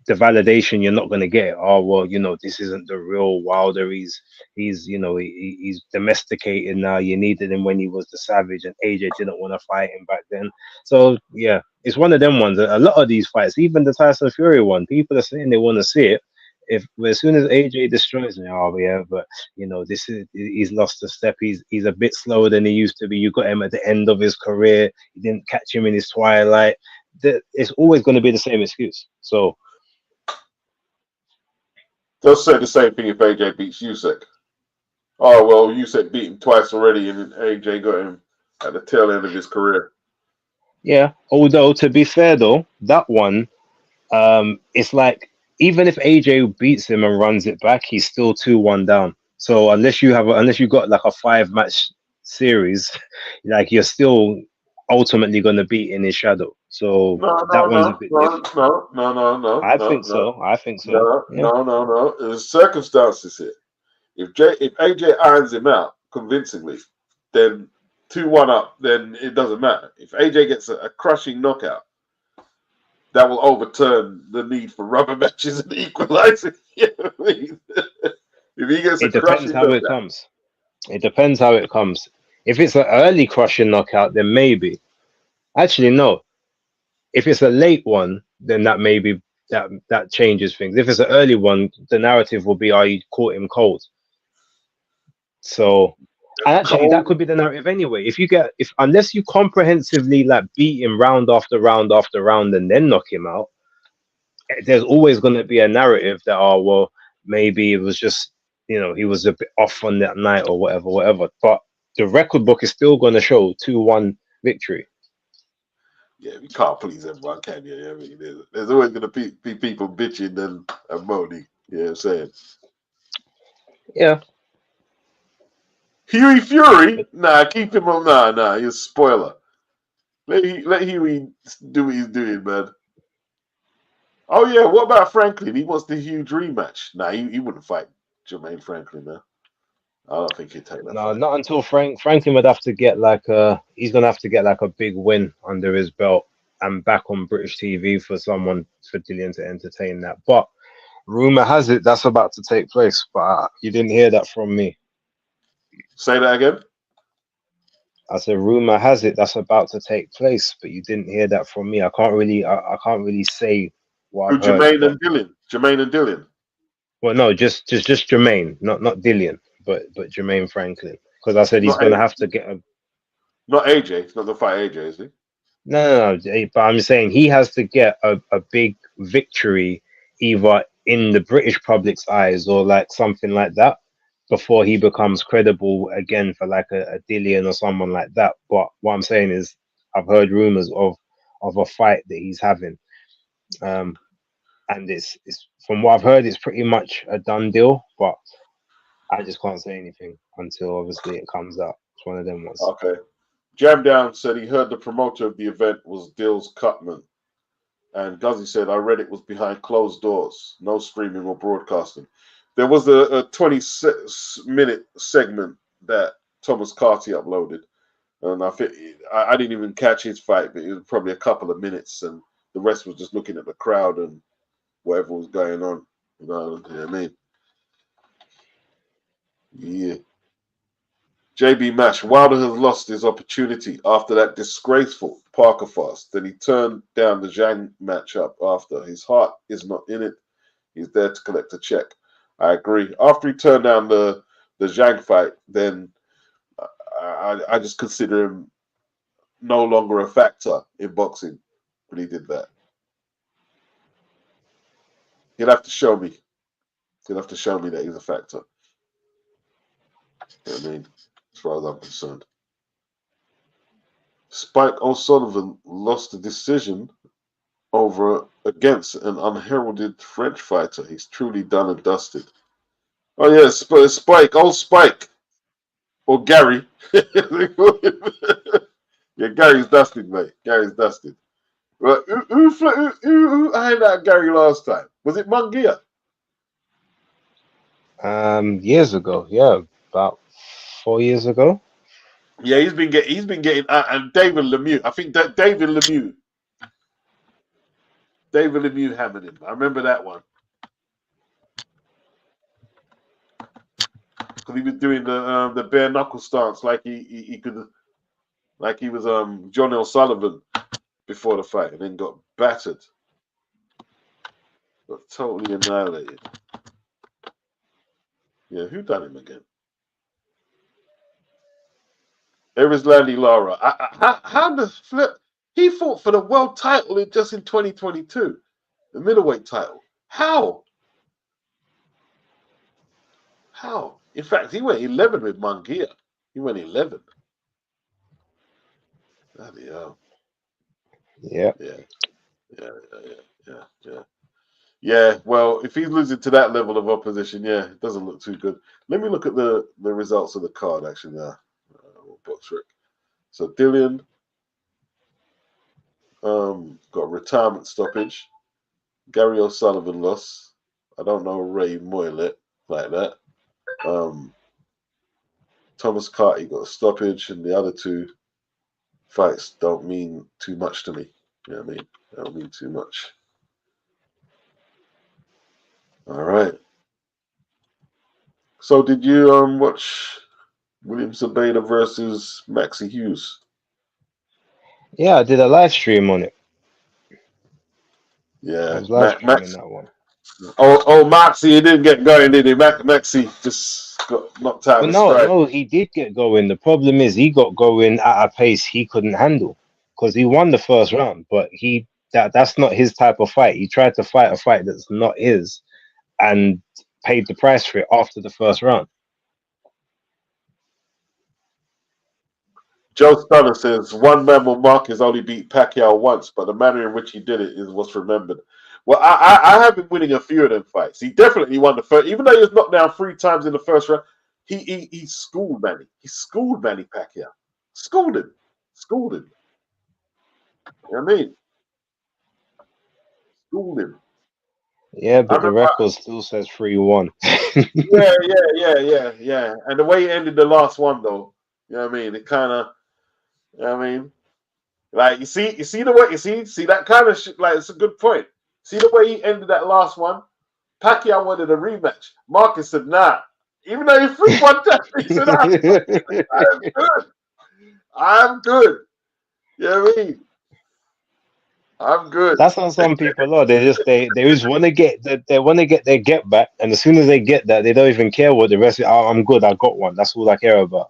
the validation you're not going to get. Oh well, you know, this isn't the real Wilder. He's you know, he's domesticated now. You needed him when he was the Savage, and AJ didn't want to fight him back then. So yeah, it's one of them ones. A lot of these fights, even the Tyson Fury one, people are saying they want to see it. As soon as AJ destroys me, oh yeah, but you know, he's lost a step. He's a bit slower than he used to be. You got him at the end of his career. You didn't catch him in his twilight. It's always going to be the same excuse. So they'll say the same thing if AJ beats Usyk. Oh well, Usyk beat him twice already, and AJ got him at the tail end of his career. Yeah, although to be fair though, that one, it's like, even if AJ beats him and runs it back, he's still 2-1 down. So unless you got like a 5-match series, like you're still ultimately going to beat in his shadow. So that one's a bit different. No. I think so. No. There's circumstances here. If AJ irons him out convincingly, then 2-1 up, then it doesn't matter. If AJ gets a crushing knockout, that will overturn the need for rubber matches and equalizing. You know what I mean? If he gets it depends how it comes. It depends how it comes. If it's an early crushing knockout, then maybe. Actually, no. If it's a late one, then that maybe that changes things. If it's an early one, the narrative will be, "Oh, you caught him cold." So, and actually, that could be the narrative anyway. Unless you comprehensively like beat him round after round after round and then knock him out, there's always going to be a narrative that, oh well, maybe it was just you know, he was a bit off on that night or whatever. But the record book is still going to show 2-1 victory. Yeah, we can't please everyone, can you? I mean, there's always going to be people bitching and moaning. You know what I'm saying? Yeah. Huey Fury? Nah, keep him on. Nah, he's a spoiler. Let Huey do what he's doing, man. Oh, yeah, what about Franklin? He wants the huge rematch. Nah, he wouldn't fight Jermaine Franklin, man. I don't think he'd take that No, fight. not until Franklin would have to get like he's gonna have to get like a big win under his belt and back on British TV for Dillian to entertain that. But rumor has it that's about to take place, but you didn't hear that from me. Say that again? I said rumor has it that's about to take place, but you didn't hear that from me. I can't really say what I've heard. Jermaine But, and Dillian. Jermaine and Dillian. well, no, just Jermaine, not Dillian, but Jermaine Franklin, because I said he's Not gonna AJ. have to get a. Not AJ. He's not going to fight AJ, is he? No, but I'm saying he has to get a big victory either in the British public's eyes or like something like that before he becomes credible again for like a Dillian or someone like that. But what I'm saying is I've heard rumors of a fight that he's having. And it's from what I've heard, it's pretty much a done deal, but I just can't say anything until obviously it comes out. It's one of them ones. Okay. Jam Down said he heard the promoter of the event was Dills Cutman. And Guzzy said, I read it was behind closed doors, no streaming or broadcasting. There was a 20-minute segment that Thomas Carty uploaded. And I think I didn't even catch his fight, but it was probably a couple of minutes. And the rest was just looking at the crowd and whatever was going on. You know what I mean? Yeah. JB Mash, Wilder has lost his opportunity after that disgraceful Parker fast. Then he turned down the Zhang matchup after. His heart is not in it. He's there to collect a check. I agree. After he turned down the Zhang fight, then I just consider him no longer a factor in boxing when he did that. He'll have to show me. He'll have to show me that he's a factor. You know what I mean? As far as I'm concerned. Spike O'Sullivan lost the decision against an unheralded French fighter. He's truly done and dusted. Oh yeah, Spike, old Spike, or Gary. Yeah, Gary's dusted, mate. Gary's dusted. Well, who had out Gary last time? Was it Munguia? Years ago, yeah, about 4 years ago. Yeah, he's been getting and David Lemieux. I think that David Lemieux hammered him. I remember that one because he was doing the bare knuckle stance like he could, like he was John L. Sullivan before the fight, and then got battered, got totally annihilated. Yeah, who done him again? Landy Lara. How the flip? He fought for the world title just in 2022, the middleweight title. How? In fact, he went 11 with Munguia. He went 11. Bloody hell. Yeah. Yeah, well, if he's losing to that level of opposition, yeah, it doesn't look too good. Let me look at the results of the card, actually, now. Box Rick. So Dillian got a retirement stoppage. Gary O'Sullivan lost. I don't know Ray Moylet like that. Thomas Carty got a stoppage, and the other two fights don't mean too much to me. You know what I mean? They don't mean too much. All right. So did you watch William Sabeda versus Maxie Hughes? Yeah, I did a live stream on it. Yeah, I was live streaming that one. Oh, Maxie, he didn't get going, did he? Maxie just got knocked out of his stride. No, he did get going. The problem is he got going at a pace he couldn't handle because he won the first round, but that's not his type of fight. He tried to fight a fight that's not his, and paid the price for it after the first round. Joe Stunner says one man will Marquez only beat Pacquiao once, but the manner in which he did it is what's remembered. Well, I have been winning a few of them fights. He definitely won the first, even though he was knocked down 3 times in the first round. He schooled Manny. He schooled Manny Pacquiao. Schooled him. Schooled him. You know what I mean? Schooled him. Yeah, I but the remember. record still says 3-1. Yeah. And the way he ended the last one, though, you know what I mean? It kind of, you know what I mean? Like you see the way see that kind of shit. Like it's a good point. See the way he ended that last one. Pacquiao wanted a rematch. Marcus said, "Nah." Even though he freaked one time, he said, "I'm good. I'm good." You know what I mean? I'm good. That's how some people are. They just want to get their get back, and as soon as they get that, they don't even care what the rest. Oh, I'm good. I got one. That's all I care about.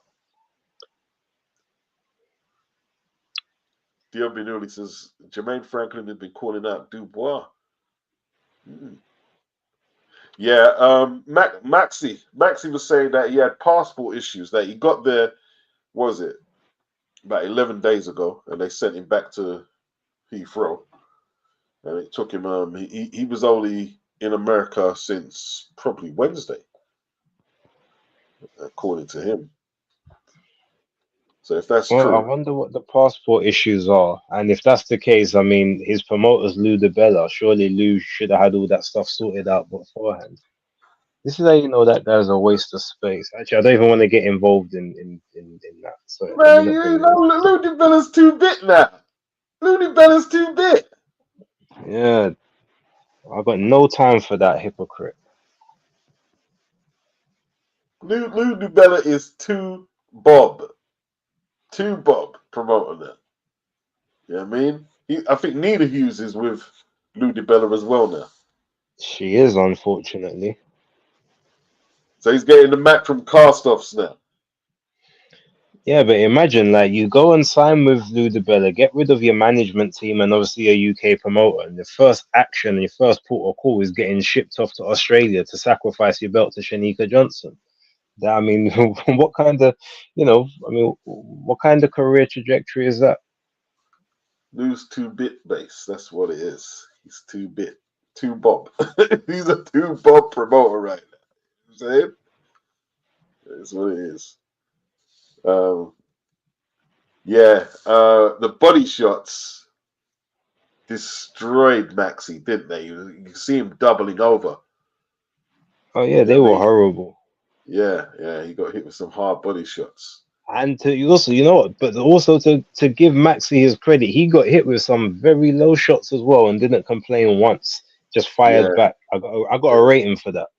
Dion Benuli says Jermaine Franklin had been calling out Dubois. Yeah, Maxi was saying that he had passport issues. That he got there, what was it, about 11 days ago, and they sent him back to Heathrow. And it took him. He was only in America since probably Wednesday, according to him. So if that's Well, I true, wonder what the passport issues are, and if that's the case, I mean, his promoter's Lou DiBella. Surely Lou should have had all that stuff sorted out beforehand. This is how you know that guy's a waste of space. Actually, I don't even want to get involved in that. So let me man, not you bring it know, up. Lou DiBella's too bit now. Lou DiBella's too bit. Yeah, I've got no time for that hypocrite. Lou DiBella is too Bob promoting that. You know what I mean? I think Nina Hughes is with Lou DiBella as well now. She is, unfortunately. So he's getting the Mac from Castoffs now. Yeah, but imagine like you go and sign with Lou DiBella, get rid of your management team and obviously a UK promoter, and the first action, your first port of call is getting shipped off to Australia to sacrifice your belt to Shanika Johnson. I mean, what kind of, what kind of career trajectory is that? Lou's 2-bit base. That's what it is. He's 2-bit. 2 Bob. He's a 2 Bob promoter right now. You know what I'm saying? That's what it is. The body shots destroyed Maxi, didn't they? You see him doubling over. Oh yeah, they You know what I were mean? horrible. Yeah, he got hit with some hard body shots. And you also, but also to give Maxi his credit, he got hit with some very low shots as well and didn't complain once. Just fired Yeah, back. I got a rating for that.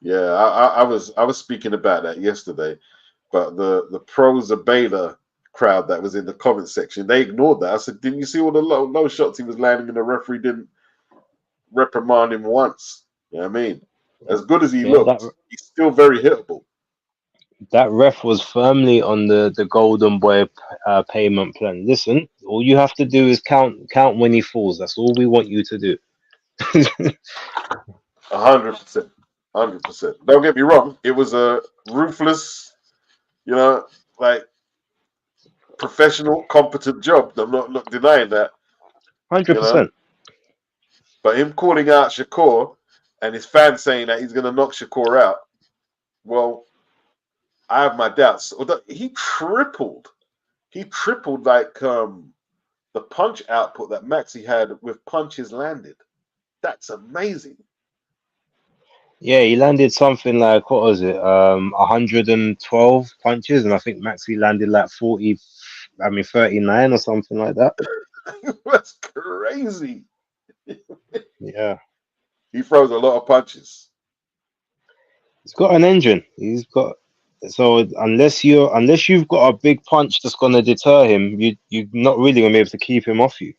yeah. I was speaking about that yesterday, but the pro Zabela crowd that was in the comment section, they ignored that. I said, didn't you see all the low shots he was landing and the referee didn't reprimand him once? You know what I mean? As good as he Yeah, that looked, he's still very hittable. that ref was firmly on the golden boy payment plan. Listen, all you have to do is count when he falls. That's all we want you to do. 100%. 100%. Don't get me wrong. It was a ruthless, like professional, competent job. I'm not denying that, you know. 100%. But him calling out Shakur and his fans saying that he's going to knock Shakur out, well, I have my doubts. Although he tripled like the punch output that Maxi had with punches landed. That's amazing. Yeah, he landed something like, what was it? 112 punches, and I think Maxi landed like 39 or something like that. That's crazy. Yeah. He throws a lot of punches. He's got an engine. So unless you've got a big punch that's gonna deter him, you're not really gonna be able to keep him off you.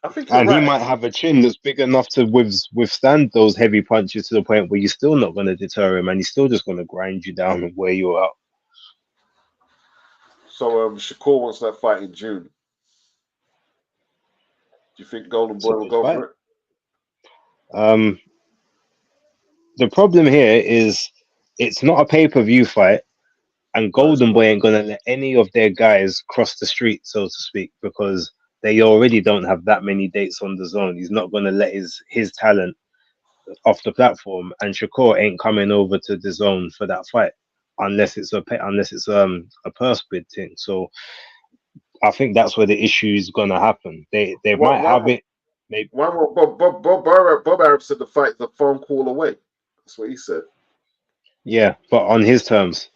I think you're And he right. might have a chin that's big enough to withstand those heavy punches to the point where you're still not gonna deter him, and he's still just gonna grind you down and wear you out. So Shakur wants that fight in June. Do you think Golden It's a Boy will good go fight. for it? the problem here is it's not a pay-per-view fight, and No, it's Golden not. Boy ain't gonna let any of their guys cross the street, so to speak, because they already don't have that many dates on the zone. He's not gonna let his talent off the platform, and Shakur ain't coming over to the zone for that fight unless it's a purse bid thing. So I think that's where the issue is gonna happen. They might have One, it, maybe. one more. Bob Arab said the fight is a phone call away. That's what he said. Yeah, but on his terms.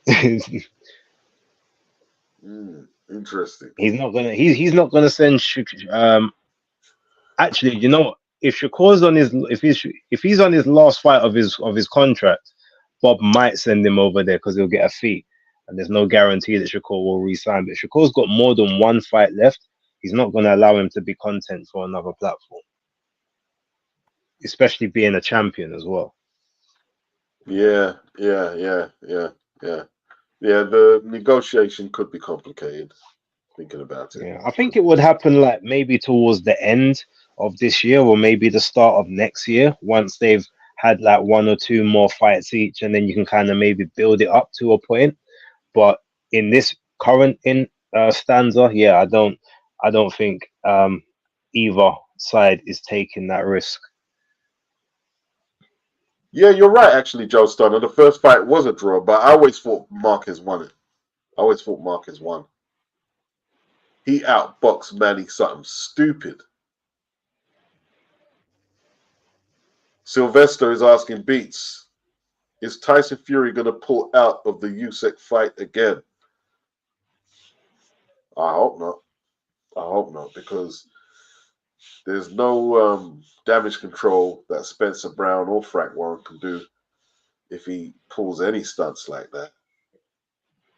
Interesting. He's not gonna send actually, you know, if Shakur's on his if he's on his last fight of his contract, Bob might send him over there because he'll get a fee, and there's no guarantee that Shakur will resign. But Shakur's got more than one fight left. He's not going to allow him to be content for another platform, especially being a champion as well. Yeah. The negotiation could be complicated. Thinking about it. Yeah, I think it would happen like maybe towards the end of this year or maybe the start of next year once they've had like one or two more fights each, and then you can kind of maybe build it up to a point. But in this current stanza, yeah, I don't think either side is taking that risk. Yeah, you're right. Actually, Joe Stunner. The first fight was a draw, but I always thought Marquez won it. I always thought Marquez won. He outboxed Manny something stupid. Sylvester is asking Beats, is Tyson Fury going to pull out of the Usyk fight again? I hope not. I hope not, because there's no damage control that Spencer Brown or Frank Warren can do if he pulls any stunts like that.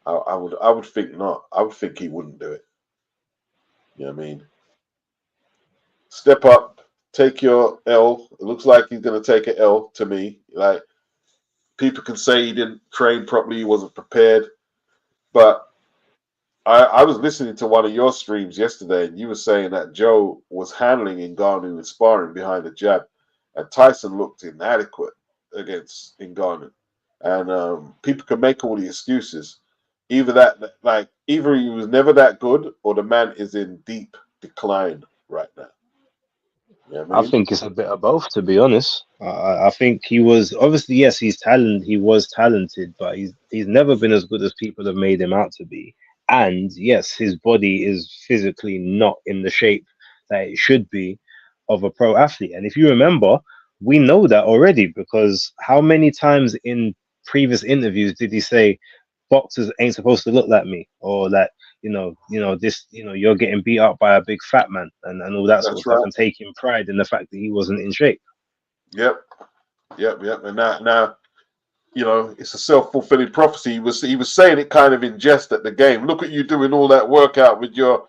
I would think not. I would think he wouldn't do it. You know what I mean? Step up, take your L. It looks like he's going to take an L to me. Like, people can say he didn't train properly, he wasn't prepared. But I was listening to one of your streams yesterday, and you were saying that Joe was handling Ngannou and sparring behind the jab, and Tyson looked inadequate against Ngannou. And people can make all the excuses. Either either he was never that good, or the man is in deep decline right now. You know what I I mean? think it's a bit of both, to be honest. I think he was obviously, yes, he was talented, but he's never been as good as people have made him out to be. And yes, his body is physically not in the shape that it should be of a pro athlete. And if you remember, we know that already, because how many times in previous interviews did he say boxers ain't supposed to look like me, or like, this, you're getting beat up by a big fat man, and all that sort of That's stuff, right. and taking pride in the fact that he wasn't in shape. Yep. And now, it's a self-fulfilling prophecy. He was saying it kind of in jest at the game. Look at you doing all that workout with your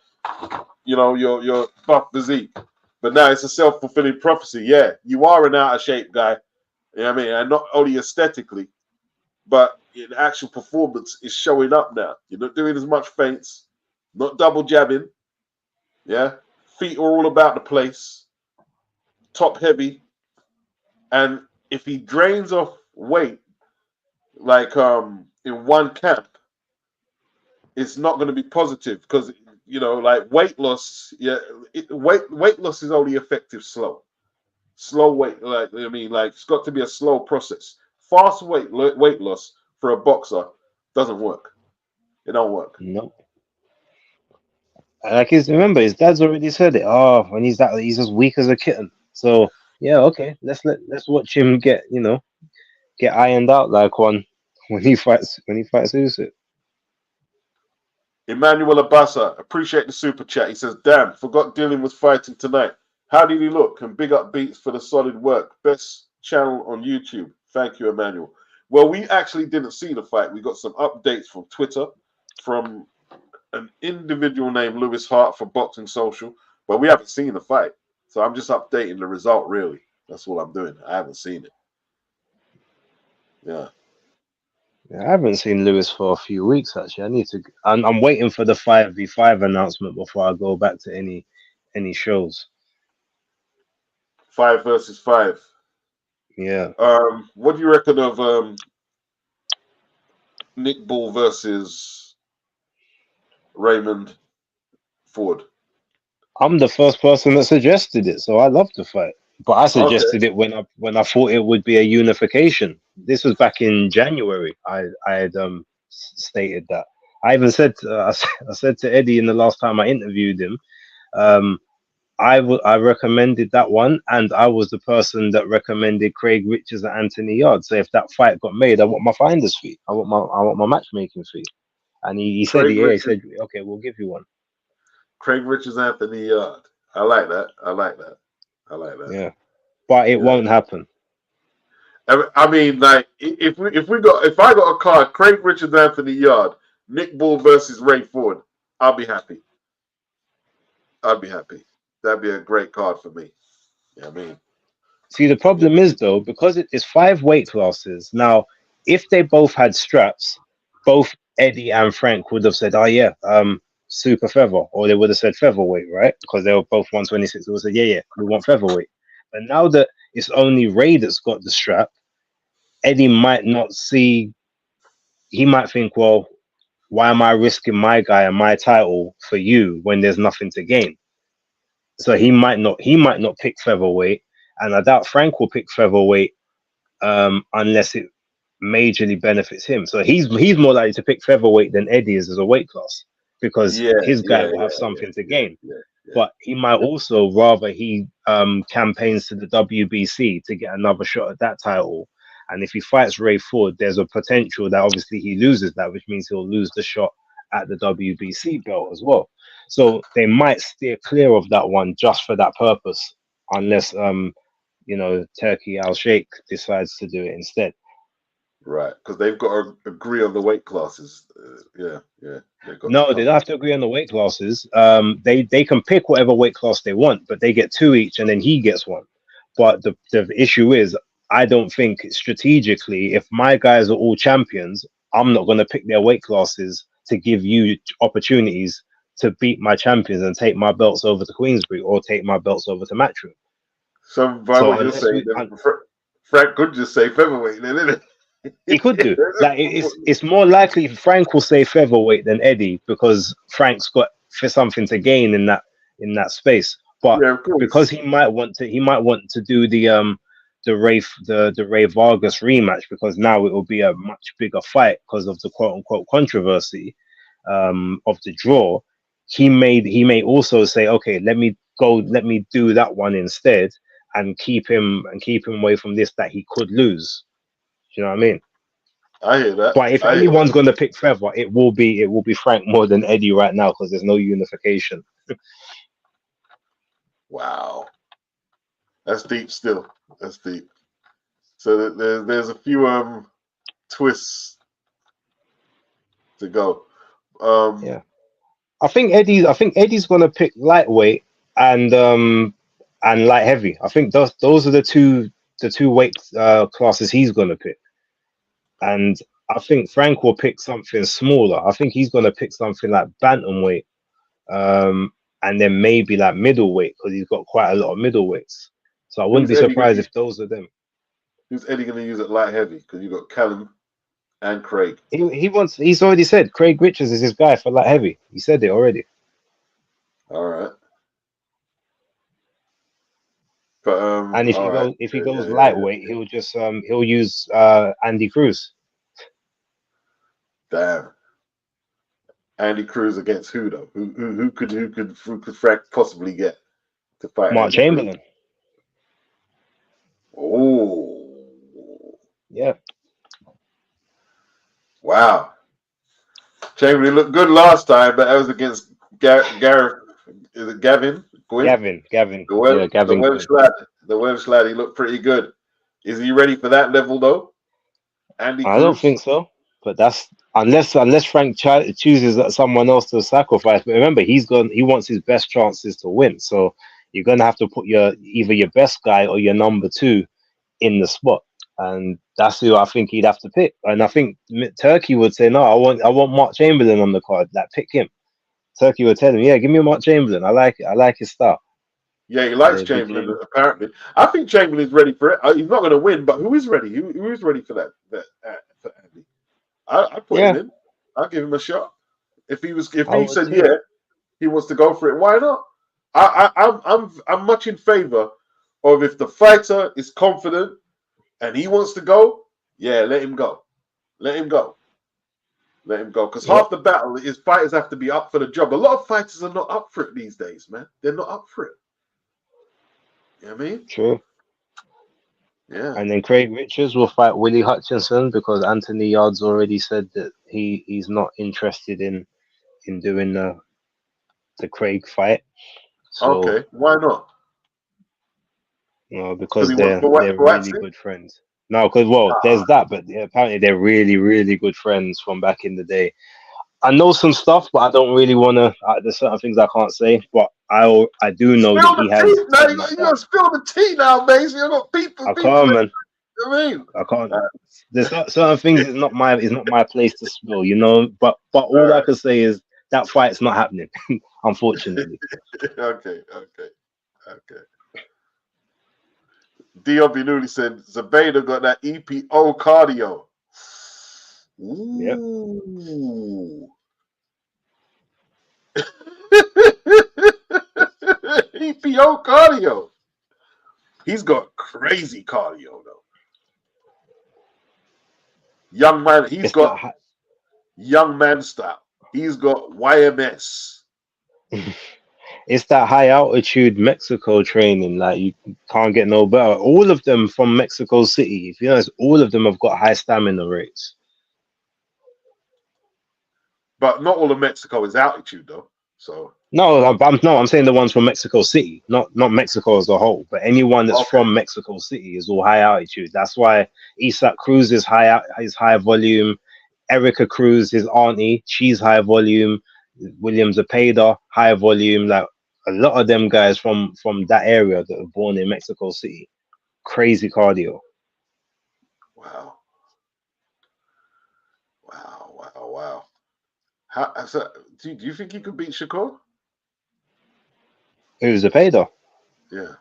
buff physique. But now it's a self-fulfilling prophecy. Yeah, you are an out of shape guy. You know what I mean? And not only aesthetically, but in actual performance is showing up now. You're not doing as much feints, not double jabbing. Yeah. Feet are all about the place. Top heavy. And if he drains off weight, like in one camp, it's not going to be positive, because like weight loss, weight loss is only effective slow weight, like it's got to be a slow process. Fast weight loss for a boxer doesn't work. It don't work. No, like remember, his dad's already said it. Oh, when he's as weak as a kitten. So yeah, okay, let's watch him get ironed out like one when he fights Usyk. Emmanuel Abassa, appreciate the super chat. He says, damn, forgot Dillian was fighting tonight. How did he look? And big up Beats for the solid work. Best channel on YouTube. Thank you, Emmanuel. Well, we actually didn't see the fight. We got some updates from Twitter from an individual named Lewis Hart for Boxing Social, but we haven't seen the fight. So I'm just updating the result, really. That's all I'm doing. I haven't seen it. Yeah. Yeah, I haven't seen Lewis for a few weeks actually. I need to. I'm waiting for the 5v5 announcement before I go back to any shows. 5 versus 5. Yeah. What do you reckon of Nick Bull versus Raymond Ford? I'm the first person that suggested it, so I love the fight. But I Okay. suggested it when I thought it would be a unification. This was back in January. I had stated that. I even said I said to Eddie in the last time I interviewed him, um, I recommended that one, and I was the person that recommended Craig Richards and Anthony Yard. So if that fight got made, I want my finder's fee. I want my matchmaking fee. And he said, Craig yeah, he Richards, said, okay, we'll give you one. Craig Richards, Anthony Yard. I like that. I like that. I like that. Yeah, but it Yeah. won't happen. I mean, like, if I got a card, Craig Richards, Anthony Yard, Nick Bull versus Ray Ford, I'll be happy. I'd be happy. That'd be a great card for me. Yeah, I mean, See, the problem is though, because it's 5 weight classes. Now, if they both had straps, both Eddie and Frank would have said, "Oh yeah, super feather," or they would have said featherweight, right? Because they were both 126. They would say, "Yeah, yeah, we want featherweight." But now that it's only Ray that's got the strap, Eddie might not see. He might think, "Well, why am I risking my guy and my title for you when there's nothing to gain?" So he might not pick featherweight, and I doubt Frank will pick featherweight unless it majorly benefits him. So he's more likely to pick featherweight than Eddie is as a weight class because yeah, his guy yeah, will have yeah, something to yeah, gain. yeah, yeah. But he might also rather he campaigns to the WBC to get another shot at that title. And if he fights Ray Ford, there's a potential that obviously he loses that, which means he'll lose the shot at the WBC belt as well. So they might steer clear of that one just for that purpose, unless Turkey Al Sheikh decides to do it instead. Right, because they've got to agree on the weight classes. Yeah, yeah, they've got to No, they come. don't have to agree on the weight classes. They can pick whatever weight class they want, but they get 2 each, and then he gets 1. But the issue is, I don't think strategically, if my guys are all champions, I'm not going to pick their weight classes to give you opportunities to beat my champions and take my belts over to Queensbury or take my belts over to Matchroom. So by So what you're unless saying, we, then Frank could just say featherweight, then, isn't he could do. Like it? it's more likely Frank will say featherweight than Eddie because Frank's got for something to gain in that space. But Yeah, of because course. he might want to do the Ray Vargas rematch because now it will be a much bigger fight because of the quote unquote controversy of the draw. He may also say, okay, let me do that one instead and keep him away from this that he could lose. Do you know what I mean? I hear that. But if I hear anyone's that. going to pick feather, it will be Frank more than Eddie right now because there's no unification. Wow, that's deep. Still, that's deep. So there's a few twists to go. Yeah, I think Eddie's going to pick lightweight and light heavy. I think those are the two weight classes he's going to pick, and I think Frank will pick something smaller. I think he's going to pick something like bantamweight, and then maybe like middleweight because he's got quite a lot of middleweights. So I wouldn't Who's be Eddie gonna surprised use? if those are them. Who's Eddie gonna use at light heavy? Because you got Callum and Craig. He's already said Craig Richards is his guy for light heavy. He said it already. All right, but And if all he right, goes if he yeah, goes yeah, yeah, yeah. lightweight, he'll use Andy Cruz. Damn, Andy Cruz against who though? Who could Frank possibly get to fight Mark Andy Cruz? Chamberlain. Oh, Yeah. wow. Chamberlain looked good last time, but that was against Gareth. Is it Gavin Gwynn? Gavin. The Yeah, The Gavin Welsh Gwynn. lad. The Welsh lad. He looked pretty good. Is he ready for that level though? Andy I don't Cruz. think so. But that's unless Frank chooses someone else to sacrifice. But remember, he wants his best chances to win. So you're gonna have to put either your best guy or your number 2 in the spot, and that's who I think he'd have to pick. And I think Turkey would say, no, I want Mark Chamberlain on the card. Like, pick him. Turkey would tell him, yeah, give me Mark Chamberlain. I like it. I like his style. Yeah, he likes Yeah, big Chamberlain. name. Apparently, I think Chamberlain's ready for it. He's not going to win, but who is ready? Who is ready for that? For Andy? I put him Yeah, in. I'll give him a shot. If I he would said too. yeah, he wants to go for it. Why not? I'm much in favor of if the fighter is confident and he wants to go. Yeah, let him go. Let him go. Let him go. Because Yep, half the battle is fighters have to be up for the job. A lot of fighters are not up for it these days, man. They're not up for it. You know what I mean? true. Yeah. And then Craig Richards will fight Willie Hutchinson because Anthony Yard's already said that he's not interested in doing the Craig fight. So Okay. Why not? Because because he wants they're really Boatsy? good friends. No, because well, there's that, but apparently they're really really good friends from back in the day. I know some stuff, but I don't really want to. There's certain things I can't say, but I do know that Spill he the has tea. Now said you like that. gotta spill the tea now, Mason. You got I people can't, that man. I mean. I can't. There's certain things is not my place to spill, you know. But All all I right. can say is that fight's not happening, unfortunately. Okay. Dion Binuli said Zabeda got that EPO cardio. Yep. Ooh. EPO cardio. He's got crazy cardio though. Young man, he's It's got that. young man style. He's got YMS. It's that high altitude Mexico training. Like you can't get no better. All of them from Mexico City. If you notice, all of them have got high stamina rates. But not all of Mexico is altitude though. So No, I'm saying the ones from Mexico City, not Mexico as a whole, but anyone that's okay. from Mexico City is all high altitude. That's why Isak Cruz is high volume. Erica Cruz, his auntie, she's high volume. William Zepeda, high volume. Like a lot of them guys from that area that were born in Mexico City, crazy cardio. Wow. Wow. So, do you think he could beat Shakur? Who's Zepeda? Yeah.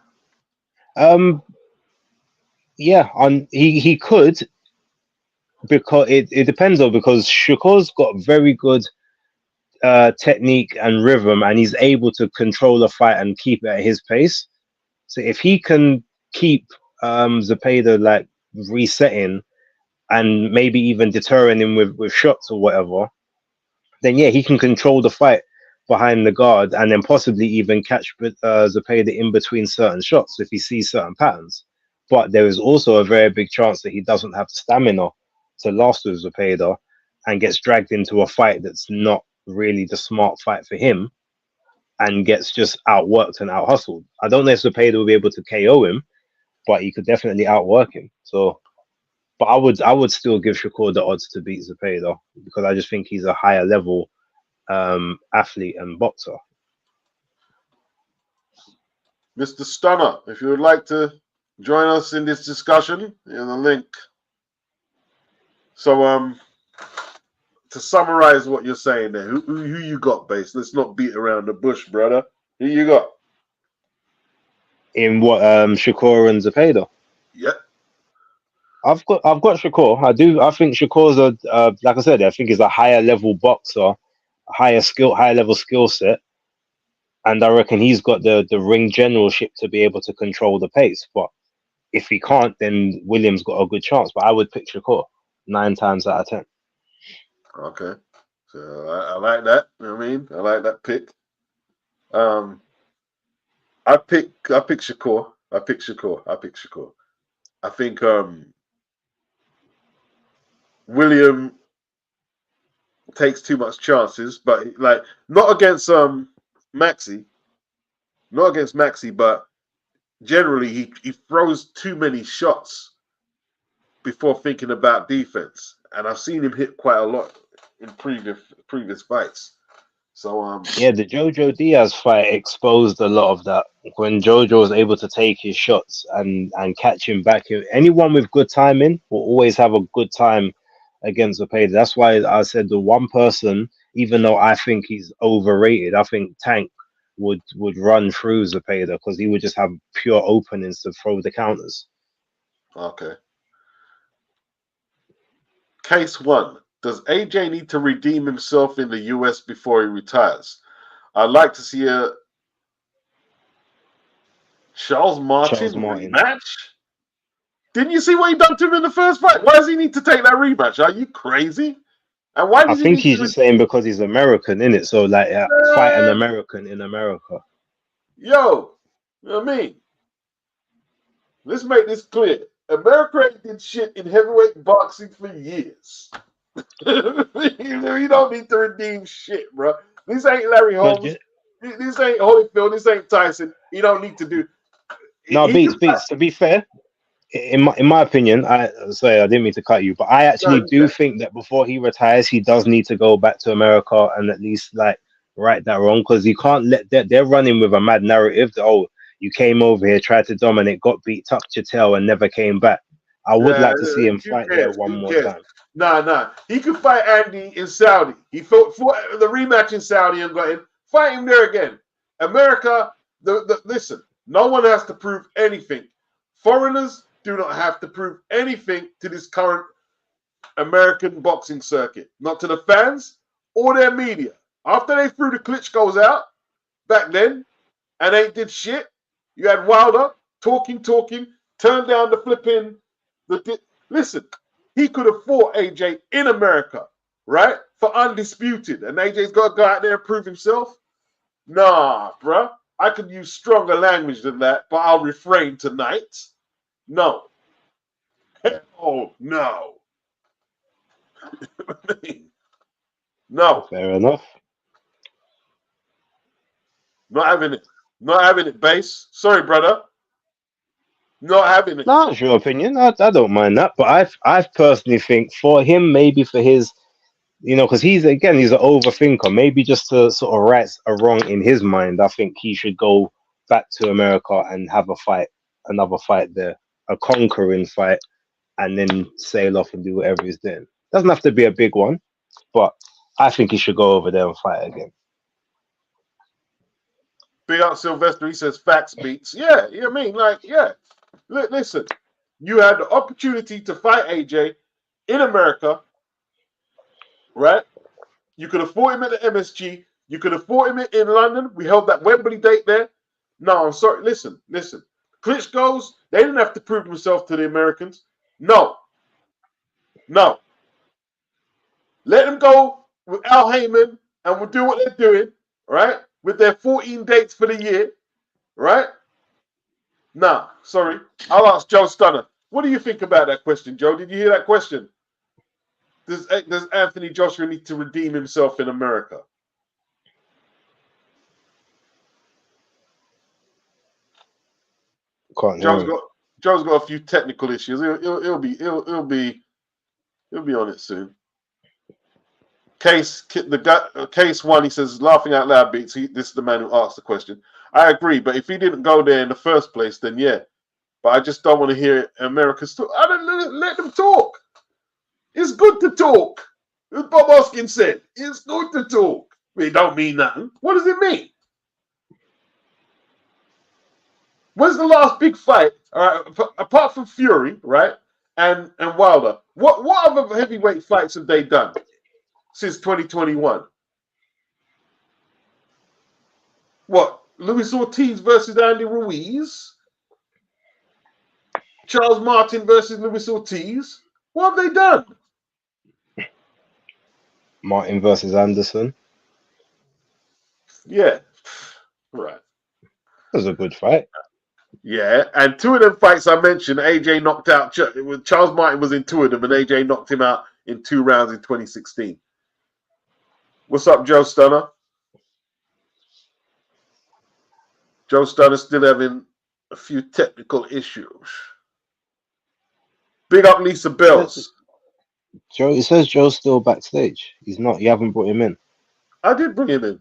Um, yeah, on he could because it depends though because Shakur's got very good technique and rhythm, and he's able to control a fight and keep it at his pace. So if he can keep Zepeda like resetting and maybe even deterring him with shots or whatever, then yeah, he can control the fight behind the guard and then possibly even catch Zepeda in between certain shots if he sees certain patterns. But there is also a very big chance that he doesn't have the stamina to last with Zepeda and gets dragged into a fight that's not really the smart fight for him and gets just outworked and out hustled. I don't know if Zepeda will be able to KO him, but he could definitely outwork him. So, but I would still give Shakur the odds to beat Zepeda because I just think he's a higher level athlete and boxer. Mr. Stunner, if you would like to join us in this discussion, in the link. So to summarize what you're saying there, who you got, Base? Let's not beat around the bush, brother. Who you got? In what Shakur and Zepeda? Yeah. I've got Shakur. I think Shakur's like I said, I think he's a higher level boxer, higher level skill set, and I reckon he's got the ring generalship to be able to control the pace. But if he can't, then Williams got a good chance. But I would pick Shakur 9 times out of 10. Okay. So I like that. You know what I mean? I like that pick. I pick Shakur. I pick Shakur. I think William takes too much chances, but like not against Maxi, but generally he throws too many shots before thinking about defense, and I've seen him hit quite a lot in previous fights. So Yeah, the Jojo Diaz fight exposed a lot of that. When Jojo was able to take his shots and catch him back, anyone with good timing will always have a good time against Zepeda. That's why I said the one person, even though I think he's overrated, I think Tank would run through Zepeda because he would just have pure openings to throw the counters. Okay. Case 1. Does AJ need to redeem himself in the US before he retires? I'd like to see a Charles Martin rematch. Didn't you see what he done to him in the first fight? Why does he need to take that rematch? Are you crazy? And why I does he think need he's to just saying because he's American, innit? So like fight an American in America. Yo, you know what I mean? Let's make this clear. America ain't did shit in heavyweight boxing for years. You don't need to redeem shit, bro. This ain't Larry Holmes. This ain't Holyfield. This ain't Tyson. You don't need to do. No, beats. To be fair, in my opinion, I didn't mean to cut you, but I actually do think that before he retires, he does need to go back to America and at least like right that wrong, because you can't let they're running with a mad narrative that, oh, you came over here, tried to dominate, got beat, tucked your tail, and never came back. I would like to see him fight there one more time. Nah. He could fight Andy in Saudi. He fought the rematch in Saudi and got him. Fight him there again. America, listen, no one has to prove anything. Foreigners do not have to prove anything to this current American boxing circuit. Not to the fans or their media. After they threw the Klitschko's out back then and they did shit, you had Wilder talking, turned down the flipping. Listen, he could have fought AJ in America, right? For undisputed. And AJ's got to go out there and prove himself. Nah, bruh. I could use stronger language than that, but I'll refrain tonight. No. Oh, no. No. Fair enough. Not having it. Not having it, Base. Sorry, brother. Not having it. No, it's your opinion. I don't mind that, but I personally think for him, maybe for his, because he's an overthinker. Maybe just to sort of right a wrong in his mind, I think he should go back to America and have another fight there, a conquering fight, and then sail off and do whatever he's doing. Doesn't have to be a big one, but I think he should go over there and fight again. Big up Sylvester. He says facts beats. Yeah, you know what I mean? Like, yeah. Listen, you had the opportunity to fight AJ in America, right? You could have fought him at the MSG. You could have fought him in London. We held that Wembley date there. No, I'm sorry. Listen. Klitschko's, they didn't have to prove themselves to the Americans. No. Let them go with Al Heyman and we'll do what they're doing, right? With their 14 dates for the year, right? Nah, sorry. I'll ask Joe Stunner. What do you think about that question, Joe? Did you hear that question? Does Anthony Joshua need to redeem himself in America? Joe's got a few technical issues. He'll be on it soon. Case 1, he says, laughing out loud beats. This is the man who asked the question. I agree, but if he didn't go there in the first place, then yeah. But I just don't want to hear America's talk. I don't let them talk. It's good to talk. As Bob Hoskins said, it's good to talk. It don't mean nothing. What does it mean? When's the last big fight? Apart from Fury, right? And Wilder. What other heavyweight fights have they done since 2021? What? Luis Ortiz versus Andy Ruiz? Charles Martin versus Luis Ortiz? What have they done? Martin versus Anderson. Yeah. Right. It was a good fight. Yeah, and two of them fights I mentioned, AJ knocked out. Charles Martin was in two of them, and AJ knocked him out in 2 rounds in 2016. What's up, Joe Stunner? Joe Stunner still having a few technical issues. Big up Lisa Bells. It says Joe's still backstage. He's not. You haven't brought him in. I did bring him in.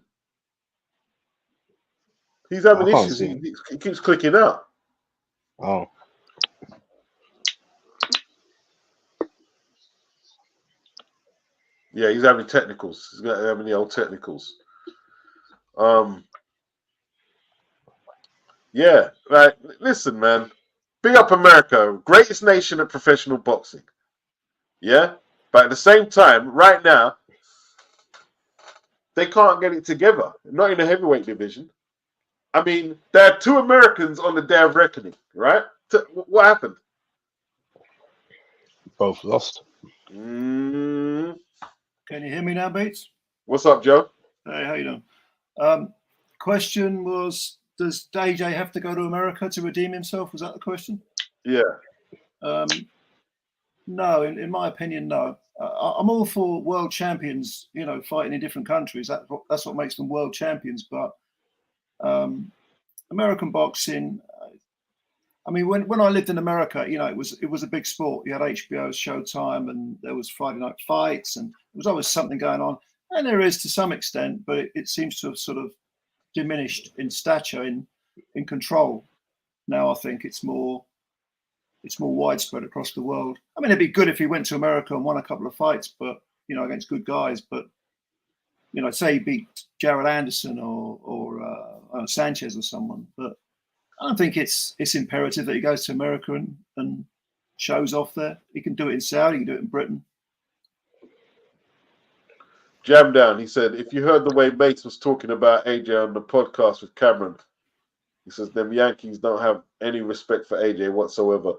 He's having issues. He keeps clicking out. Oh. Yeah, he's having technicals. He's having the old technicals. Yeah, like listen, man. Big up America, greatest nation at professional boxing. Yeah, but at the same time, right now they can't get it together. Not in the heavyweight division. I mean, there are two Americans on the day of reckoning, right? What happened? Both lost. Mm, Can you hear me now, Bates? what's up, Joe? Hey, how you doing? Question was, does AJ have to go to America to redeem himself? Was that the question? Yeah. No, in my opinion, no. I'm all for world champions, you know, fighting in different countries. That's what makes them world champions. But American boxing, I mean, when I lived in America, you know, it was a big sport. You had HBO, Showtime, and there was Friday night fights, and there was always something going on. And there is to some extent, but it seems to have sort of diminished in stature, in control. Now I think it's more widespread across the world. I mean, it'd be good if he went to America and won a couple of fights, but you know, against good guys. But you know, say he beat Jared Anderson or Sanchez or someone. But I don't think it's imperative that he goes to America and shows off there. He can do it in Saudi, he can do it in Britain. Jam Down, he said, if you heard the way Bates was talking about AJ on the podcast with Cameron, he says, them Yankees don't have any respect for AJ whatsoever.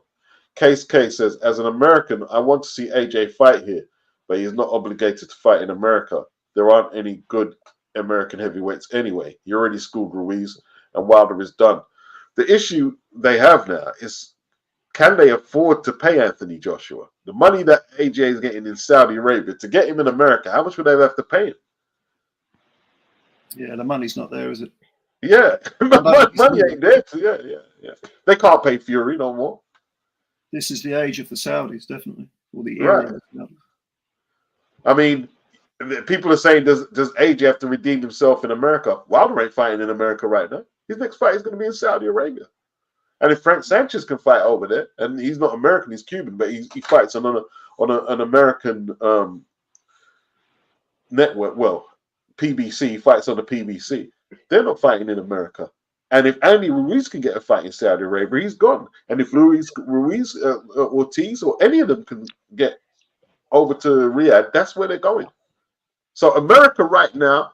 Case K says, as an American, I want to see AJ fight here, but he's not obligated to fight in America. There aren't any good American heavyweights anyway. He already schooled Ruiz, and Wilder is done. The issue they have now is, can they afford to pay Anthony Joshua? The money that AJ is getting in Saudi Arabia, to get him in America, how much would they have to pay him? Yeah, the money's not there, is it? Yeah, money ain't there. Yeah. They can't pay Fury no more. This is the age of the Saudis, definitely. Or the era of the Saudis. I mean, people are saying, does AJ have to redeem himself in America? Wilder ain't fighting in America right now. His next fight is going to be in Saudi Arabia. And if Frank Sanchez can fight over there, and he's not American, he's Cuban, but he fights on an American network. Well, PBC, fights on the PBC. They're not fighting in America. And if Andy Ruiz can get a fight in Saudi Arabia, he's gone. And if Ruiz, Ortiz, or any of them can get over to Riyadh, that's where they're going. So America right now,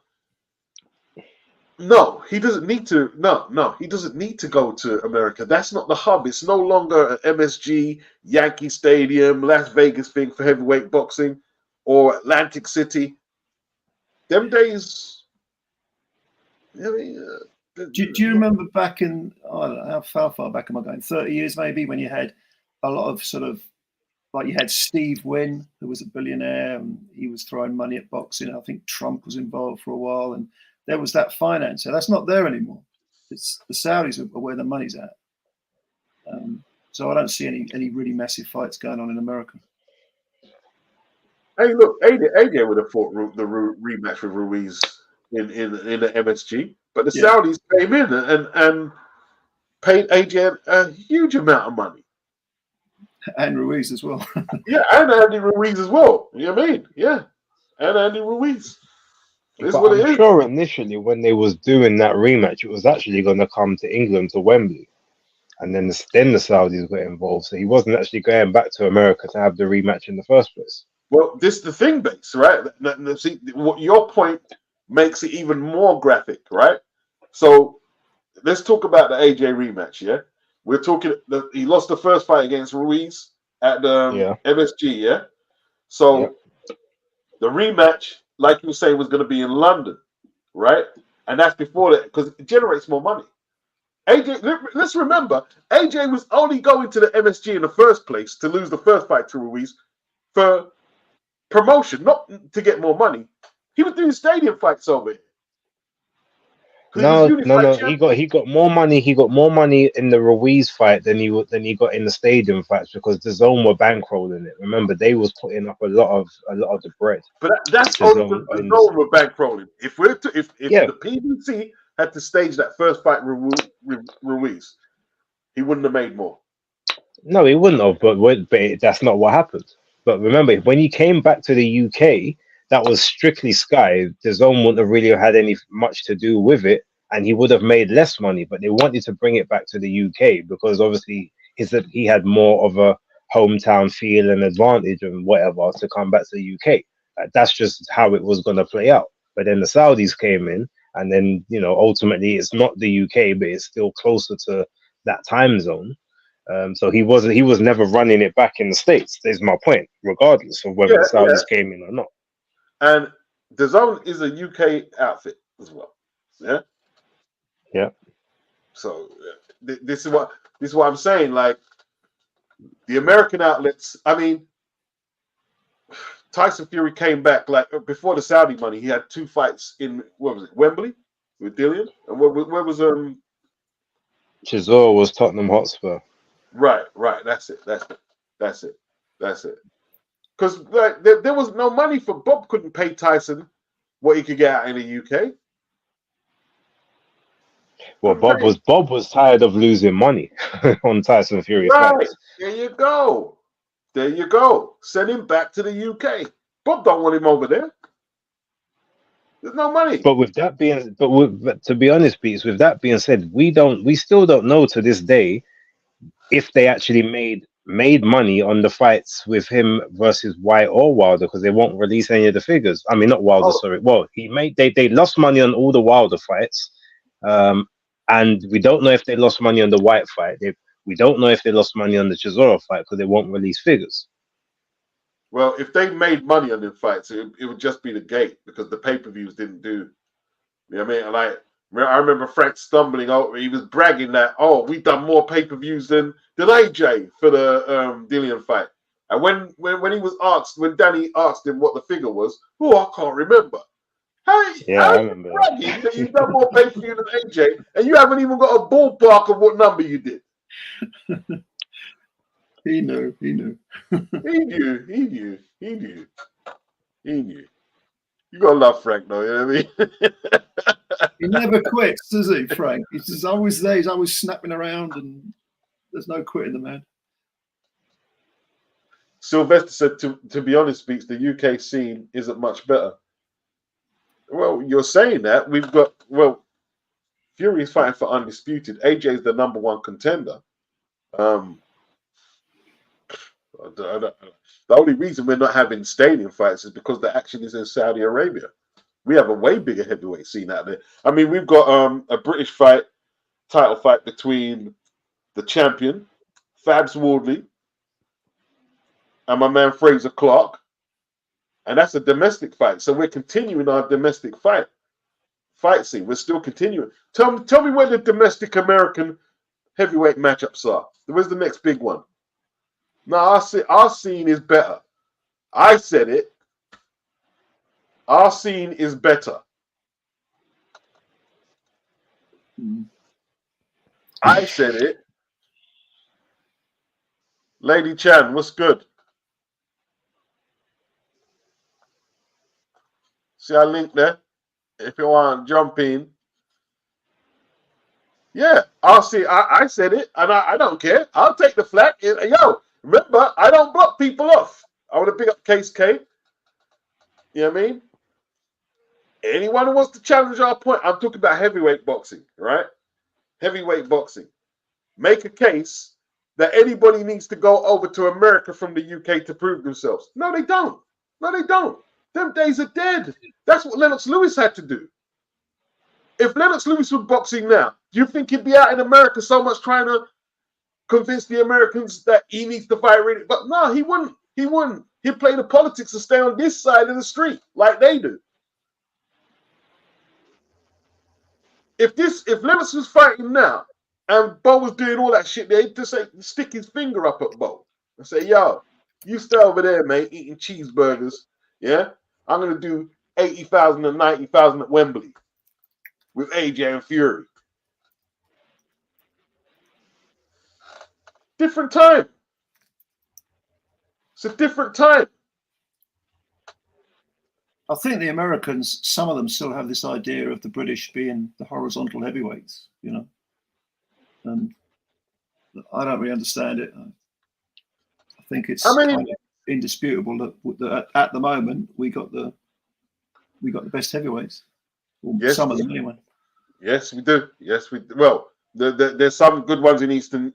no, he doesn't need to. No, he doesn't need to go to America. That's not the hub. It's no longer an MSG, Yankee Stadium, Las Vegas thing for heavyweight boxing, or Atlantic City. Them days. I mean, do you remember back in, I don't know, how far back am I going? 30 years maybe, when you had a lot of sort of, like you had Steve Wynn, who was a billionaire, and he was throwing money at boxing. I think Trump was involved for a while, and there was that finance. So that's not there anymore. It's the Saudis are where the money's at. So I don't see any really massive fights going on in America. Hey, look, AJ would have fought the rematch with Ruiz in the MSG, but the Saudis came in and paid AJ a huge amount of money. And Ruiz as well. Yeah, and Andy Ruiz as well. You know what I mean? Yeah, and Andy Ruiz. I'm sure initially when they was doing that rematch, it was actually going to come to England, to Wembley, and then the Saudis got involved. So he wasn't actually going back to America to have the rematch in the first place. Well, this is the thing, Bates, right? See, what your point makes it even more graphic, right? So let's talk about the AJ rematch. Yeah, we're talking. He lost the first fight against Ruiz at the MSG. Yeah, so the rematch, like you say, was going to be in London, right? And that's before that, because it generates more money. AJ, let's remember, AJ was only going to the MSG in the first place to lose the first fight to Ruiz for promotion, not to get more money. He was doing stadium fights over here. No. He got more money. He got more money in the Ruiz fight than he got in the stadium fights, because the Zone were bankrolling it. Remember, they was putting up a lot of the bread. But that's only the Zone were bankrolling. If the PBC had to stage that first fight with Ruiz, he wouldn't have made more. No, he wouldn't have. But that's not what happened. But remember, when he came back to the UK, that was strictly Sky. The Zone wouldn't have really had much to do with it. and he would have made less money, but they wanted to bring it back to the UK because obviously he had more of a hometown feel and advantage and whatever to come back to the UK. That's just how it was going to play out. But then the Saudis came in, and then, you know, ultimately it's not the UK, but it's still closer to that time zone. So he was never running it back in the States, is my point, regardless of whether the Saudis came in or not. And the Zone is a UK outfit as well. Yeah. Yeah. So this is what I'm saying. Like, the American outlets, I mean, Tyson Fury came back like before the Saudi money. He had 2 fights in, what was it, Wembley with Dillian, and where was Chisora was Tottenham Hotspur. Right. That's it. Because like, there was no money for Bob. Couldn't pay Tyson what he could get out in the UK. Well, Bob was tired of losing money on Tyson Fury fights. There you go. Send him back to the UK. Bob don't want him over there. There's no money. But to be honest, Beats, with that being said, we still don't know to this day if they actually made money on the fights with him versus Whyte or Wilder, because they won't release any of the figures. I mean, not Wilder, sorry. Well, they lost money on all the Wilder fights, and we don't know if they lost money on the Whyte fight. We don't know if they lost money on the Chisora fight because they won't release figures. Well, if they made money on them fights, it would just be the gate, because the pay-per-views didn't do. You know what I mean? Like, I remember Frank stumbling over. He was bragging that, we done more pay-per-views than AJ for the Dillian fight. And when he was asked, when Danny asked him what the figure was, I can't remember. I remember bragging that you've done more pay-per-view than AJ, and you haven't even got a ballpark of what number you did. He knew. He knew. You gotta love Frank, though. You know what I mean? He never quits, does he, Frank? He's always there. He's always snapping around, and there's no quitting the man. Sylvester said, to be honest, Speaks, the UK scene isn't much better. Well, you're saying that. We've got, Fury's fighting for undisputed. AJ's the #1 contender. The only reason we're not having stadium fights is because the action is in Saudi Arabia. We have a way bigger heavyweight scene out there. I mean, we've got a British title fight between the champion, Fabs Wardley, and my man Fraser Clark. And that's a domestic fight. So we're continuing our domestic fight scene. We're still continuing. Tell me where the domestic American heavyweight matchups are. Where's the next big one? No, our scene is better. I said it. Our scene is better. I said it. Lady Chan, what's good? See our link there? If you want to jump in. Yeah, I'll see. I said it, and I don't care. I'll take the flack. Yo, remember, I don't block people off. I want to pick up Case K. You know what I mean? Anyone who wants to challenge our point, I'm talking about heavyweight boxing, right? Heavyweight boxing. Make a case that anybody needs to go over to America from the UK to prove themselves. No, they don't. Them days are dead. That's what Lennox Lewis had to do. If Lennox Lewis was boxing now, do you think he'd be out in America so much trying to convince the Americans that he needs to fight really? But no, he wouldn't. He'd play the politics and stay on this side of the street like they do. If Lennox was fighting now and Bo was doing all that shit, they'd just stick his finger up at Bo and say, yo, you stay over there, mate, eating cheeseburgers. Yeah? I'm going to do 80,000 and 90,000 at Wembley with AJ and Fury. Different time. It's a different time. I think the Americans, some of them still have this idea of the British being the horizontal heavyweights, you know. And I don't really understand it. I think it's kind of indisputable that at the moment we got the best heavyweights. Well, yes, some of them anyway. Yes, we do. Yes, we do. Well, there's some good ones in Eastern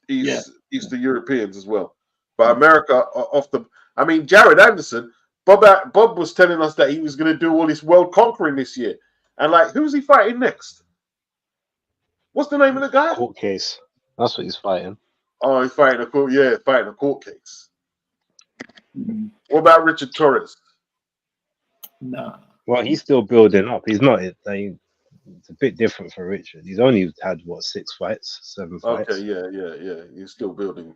Europeans as well. But America off the. I mean, Jared Anderson. Bob was telling us that he was going to do all this world conquering this year, and like, who's he fighting next? What's the name of the guy? Court case. That's what he's fighting. Oh, he's fighting a court. Yeah, fighting a court case. Mm. What about Richard Torres? Nah. Well, he's still building up. He's not. It's a bit different for Richard. He's only had what 6 fights, 7 Okay, fights. yeah. He's still building.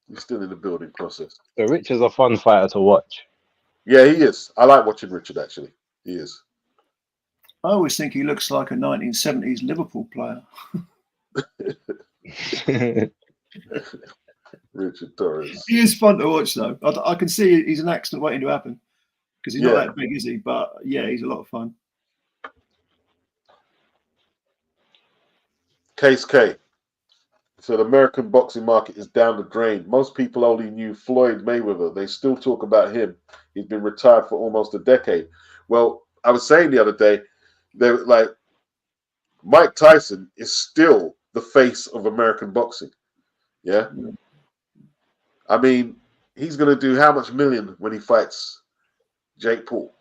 He's still in the building process. So Richard's a fun fighter to watch. Yeah, he is. I like watching Richard, actually. He is. I always think he looks like a 1970s Liverpool player. Richard Torres. He is fun to watch, though. I can see he's an accident waiting to happen because he's not that big, is he? But yeah, he's a lot of fun. Case K. So the American boxing market is down the drain. Most people only knew Floyd Mayweather. They still talk about him. He's been retired for almost a decade. Well, I was saying the other day, they were like, Mike Tyson is still the face of American boxing. Yeah. I mean, he's going to do how much million when he fights Jake Paul?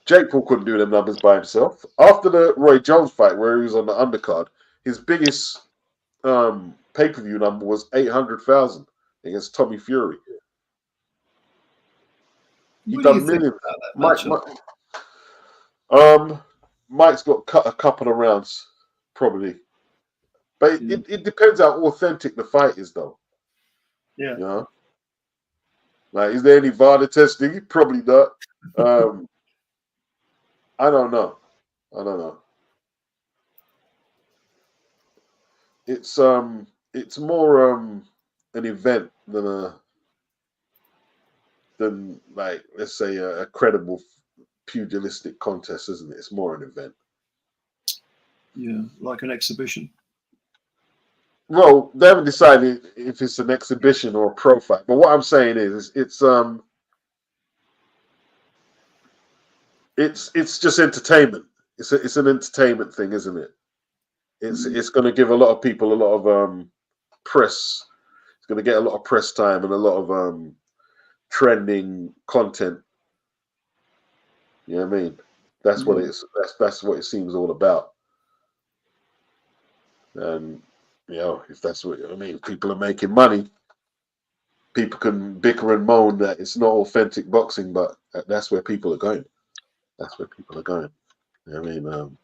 Jake Paul couldn't do them numbers by himself. After the Roy Jones fight, where he was on the undercard, his biggest pay-per-view number was 800,000 against Tommy Fury. He done millions. Mike's got cut a couple of rounds, probably. But it depends how authentic the fight is, though. Yeah. You know? Like, is there any VAR testing? Probably not. I don't know. It's more an event than like, let's say a credible pugilistic contest, isn't it? It's more an event. Yeah, like an exhibition. Well, they haven't decided if it's an exhibition or a pro fight. But what I'm saying is it's just entertainment. It's an entertainment thing, isn't it? It's going to give a lot of people a lot of press. It's going to get a lot of press time and a lot of trending content. You know what I mean? That's what it's. That's what it seems all about. And you know, if that's what I mean, people are making money. People can bicker and moan that it's not authentic boxing, but that's where people are going. That's where people are going. You know what I mean?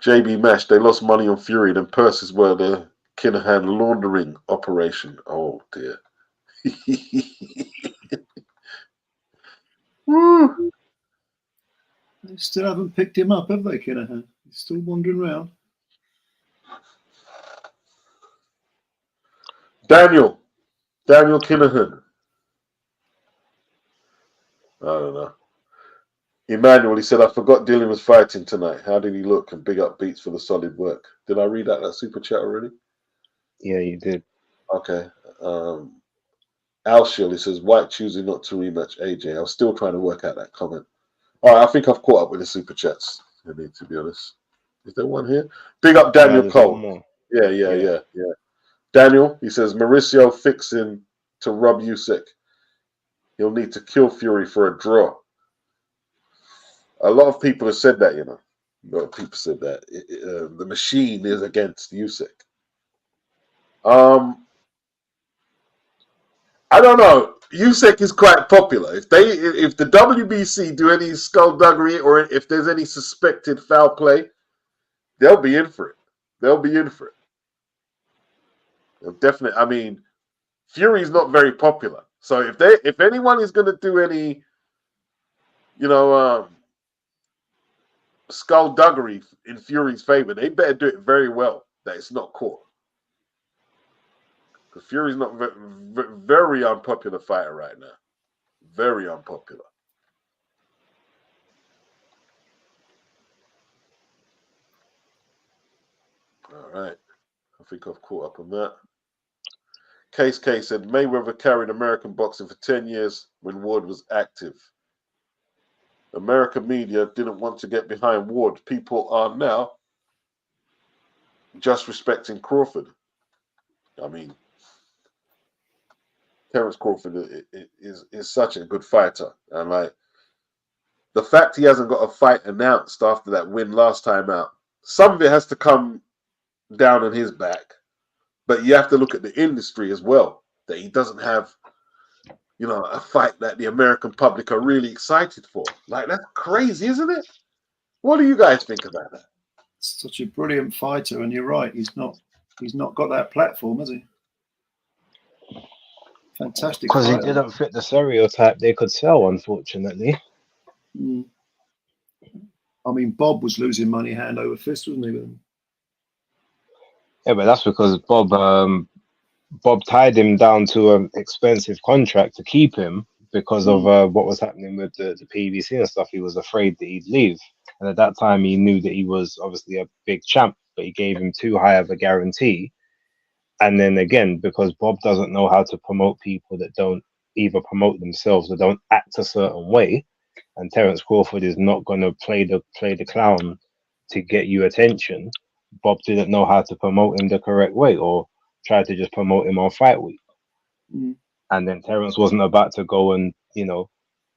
JB Mash, they lost money on Fury, then purses were the Kinahan laundering operation. Oh dear. Woo. They still haven't picked him up, have they, Kinahan? He's still wandering around. Daniel Kinahan. I don't know. Emmanuel, he said, I forgot Dillian was fighting tonight. How did he look? And big up Beats for the solid work. Did I read out that super chat already? Yeah, you did. Okay. Alshiel, he says, White choosing not to rematch AJ. I was still trying to work out that comment. All right, I think I've caught up with the super chats. I need to be honest. Is there one here? Big up Daniel Cole. Yeah. Daniel, he says, Mauricio fixing to rub Usyk. He'll need to kill Fury for a draw. A lot of people have said that, you know. A lot of people said that. The machine is against Usyk. I don't know. Usyk is quite popular. If the WBC do any skullduggery or if there's any suspected foul play, they'll be in for it. They'll definitely. I mean, Fury's not very popular. So if anyone is going to do any, you know, skullduggery in Fury's favor, they better do it very well that it's not caught. Because Fury's not very unpopular fighter right now. Very unpopular. All right. I think I've caught up on that. Case said Mayweather carried American boxing for 10 years when Ward was active. American media didn't want to get behind Ward. People are now just respecting Crawford. I mean, Terence Crawford is such a good fighter. And like the fact he hasn't got a fight announced after that win last time out, some of it has to come down on his back. But you have to look at the industry as well, that he doesn't have, you know, a fight that the American public are really excited for. Like, that's crazy, isn't it? What do you guys think about that? Such a brilliant fighter, and you're right, he's not got that platform, has he? Fantastic. Because he didn't fit the stereotype they could sell, unfortunately. Mm. I mean, Bob was losing money hand over fist, wasn't he? Yeah, but that's because Bob tied him down to an expensive contract to keep him because of what was happening with the PBC and stuff. He was afraid that he'd leave. And at that time, he knew that he was obviously a big champ, but he gave him too high of a guarantee. And then again, because Bob doesn't know how to promote people that don't either promote themselves or don't act a certain way, and Terence Crawford is not going to play the clown to get you attention, Bob didn't know how to promote him the correct way, or tried to just promote him on fight week. And then Terence wasn't about to go and, you know,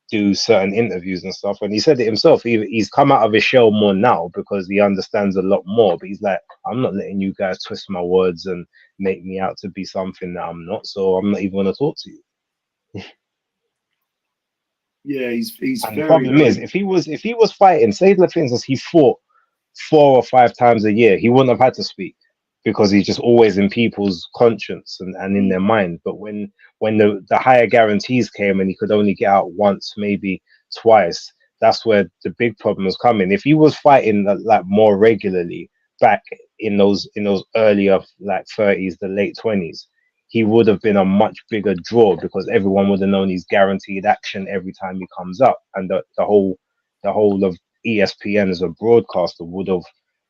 do certain interviews and stuff. And he said it himself. He's come out of his shell more now because he understands a lot more. But he's like, I'm not letting you guys twist my words and make me out to be something that I'm not. So I'm not even going to talk to you. Yeah, he's and the problem is, if he was fighting, say for instance, he fought 4 or 5 times a year, he wouldn't have had to speak because he's just always in people's conscience and in their mind. But when the higher guarantees came and he could only get out once, maybe twice, that's where the big problem was coming. If he was fighting like more regularly back in those earlier like 30s, the late 20s, he would have been a much bigger draw because everyone would have known he's guaranteed action every time he comes up, and the whole of ESPN as a broadcaster would have,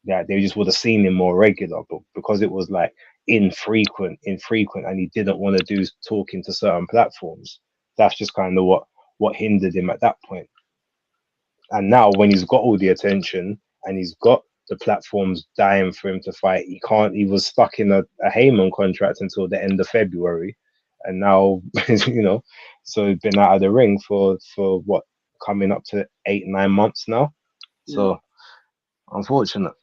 that they just would have seen him more regular. But because it was like infrequent, and he didn't want to do talking to certain platforms, that's just kind of what hindered him at that point. And now when he's got all the attention and he's got the platforms dying for him to fight, he was stuck in a Heyman contract until the end of February, and now you know, so he's been out of the ring for what, coming up to 8-9 months now. So unfortunate.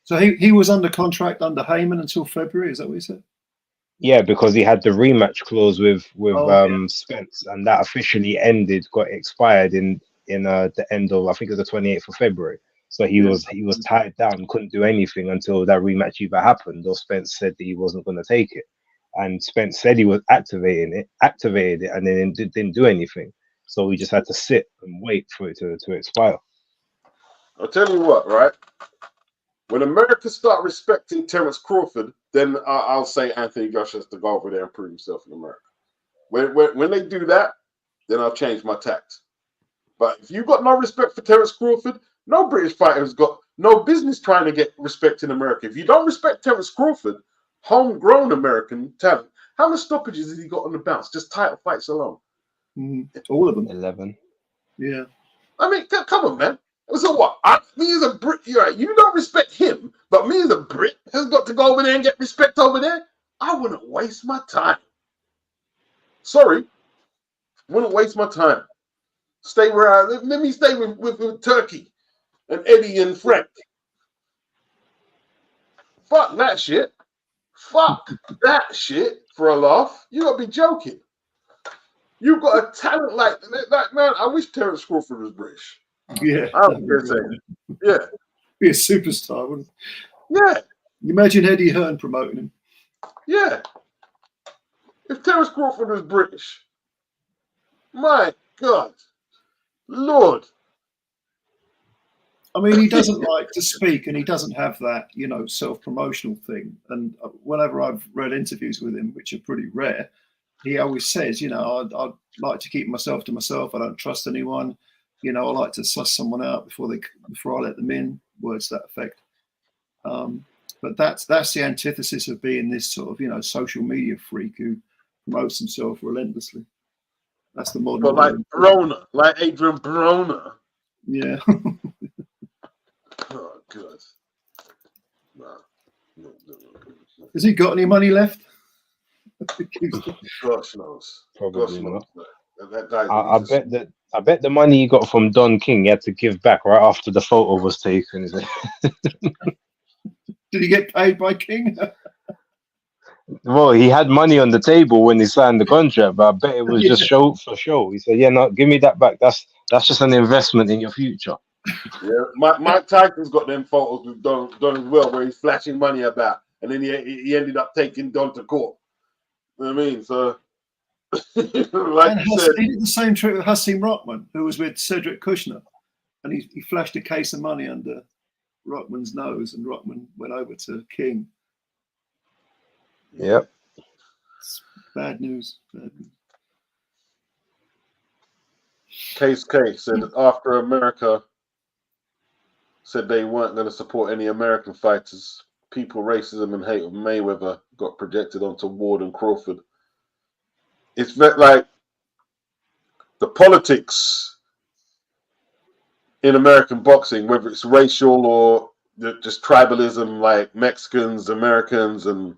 So he was under contract under Heyman until February, is that what you said? Yeah, because he had the rematch clause with Spence, and that officially got expired in the end of, I think it was the 28th of February. So he was tied down, couldn't do anything until that rematch either happened or Spence said that he wasn't going to take it. And Spence said he was activated it, and then it didn't do anything. So we just had to sit and wait for it to expire. I'll tell you what, right? When America start respecting Terence Crawford, then I'll say Anthony Joshua has to go over there and prove himself in America. When they do that, then I'll change my tact. But if you've got no respect for Terence Crawford, no British fighter has got no business trying to get respect in America. If you don't respect Terence Crawford, homegrown American talent, how many stoppages has he got on the bounce? Just title fights alone. All of them. 11. Yeah. I mean, come on, man. So what? Me as a Brit, you don't respect him, but me as a Brit has got to go over there and get respect over there? I wouldn't waste my time. Sorry. Wouldn't waste my time. Stay where I live. Let me stay with Turkey and Eddie and Frank. Fuck that shit. Fuck that shit for a laugh. You gotta be joking. You've got a talent like man. I wish Terence Crawford was British. Yeah. I'm just saying. Yeah. Be a superstar, wouldn't he? Yeah. Imagine Eddie Hearn promoting him. Yeah. If Terence Crawford was British, my God, Lord. I mean, he doesn't like to speak, and he doesn't have that, self-promotional thing. And whenever I've read interviews with him, which are pretty rare, he always says, I'd like to keep myself to myself. I don't trust anyone. I like to suss someone out before I let them in. Words to that effect. But that's the antithesis of being this sort of, social media freak who promotes himself relentlessly. That's the modern. But like Broner, like Adrian Broner. Yeah. Oh, God. No. Has he got any money left? Gosh knows. Probably Gosh not. knows. That guy's I bet the money he got from Don King he had to give back right after the photo was taken. Did he get paid by King? Well, he had money on the table when he signed the contract, but I bet it was just show for show. He said, "Yeah, no, give me that back. That's just an investment in your future." Yeah, Mike Tyson's got them photos with Don as well, where he's flashing money about, and then he ended up taking Don to court. You know what I mean? So, like and you said, he did the same trick with Hasim Rockman, who was with Cedric Kushner, and he flashed a case of money under Rockman's nose, and Rockman went over to King. Yep. It's bad news. Bad news. Case K said after America said they weren't going to support any American fighters, people racism and hate of Mayweather got projected onto Ward and Crawford. It's like the politics in American boxing, whether it's racial or just tribalism, like Mexicans, Americans, and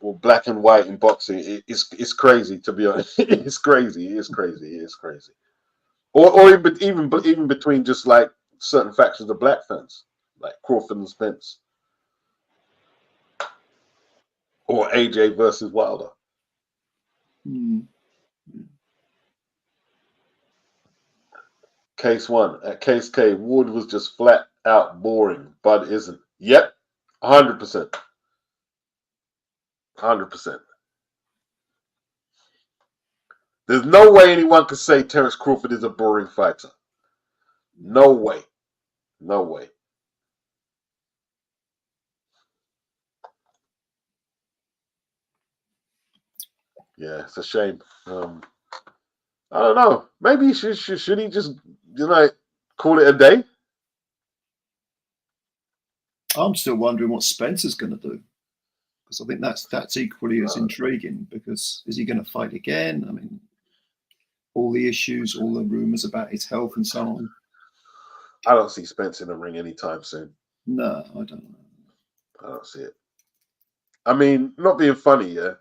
or black and white in boxing, it's crazy, to be honest. It's crazy. It's crazy. It's crazy. Or even between just like certain factions of black fans, like Crawford and Spence, or AJ versus Wilder. Case 1 at Case K, Wood was just flat out boring. Bud isn't. Yep, 100%. 100%. There's no way anyone could say Terence Crawford is a boring fighter. No way. No way. Yeah, it's a shame. I don't know. Maybe he should he just call it a day? I'm still wondering what Spencer's going to do, because I think that's equally as intriguing. Because is he going to fight again? I mean, all the issues, all the rumors about his health and so on. I don't see Spence in the ring anytime soon. No, I don't know. I don't see it. I mean, not being funny, yeah.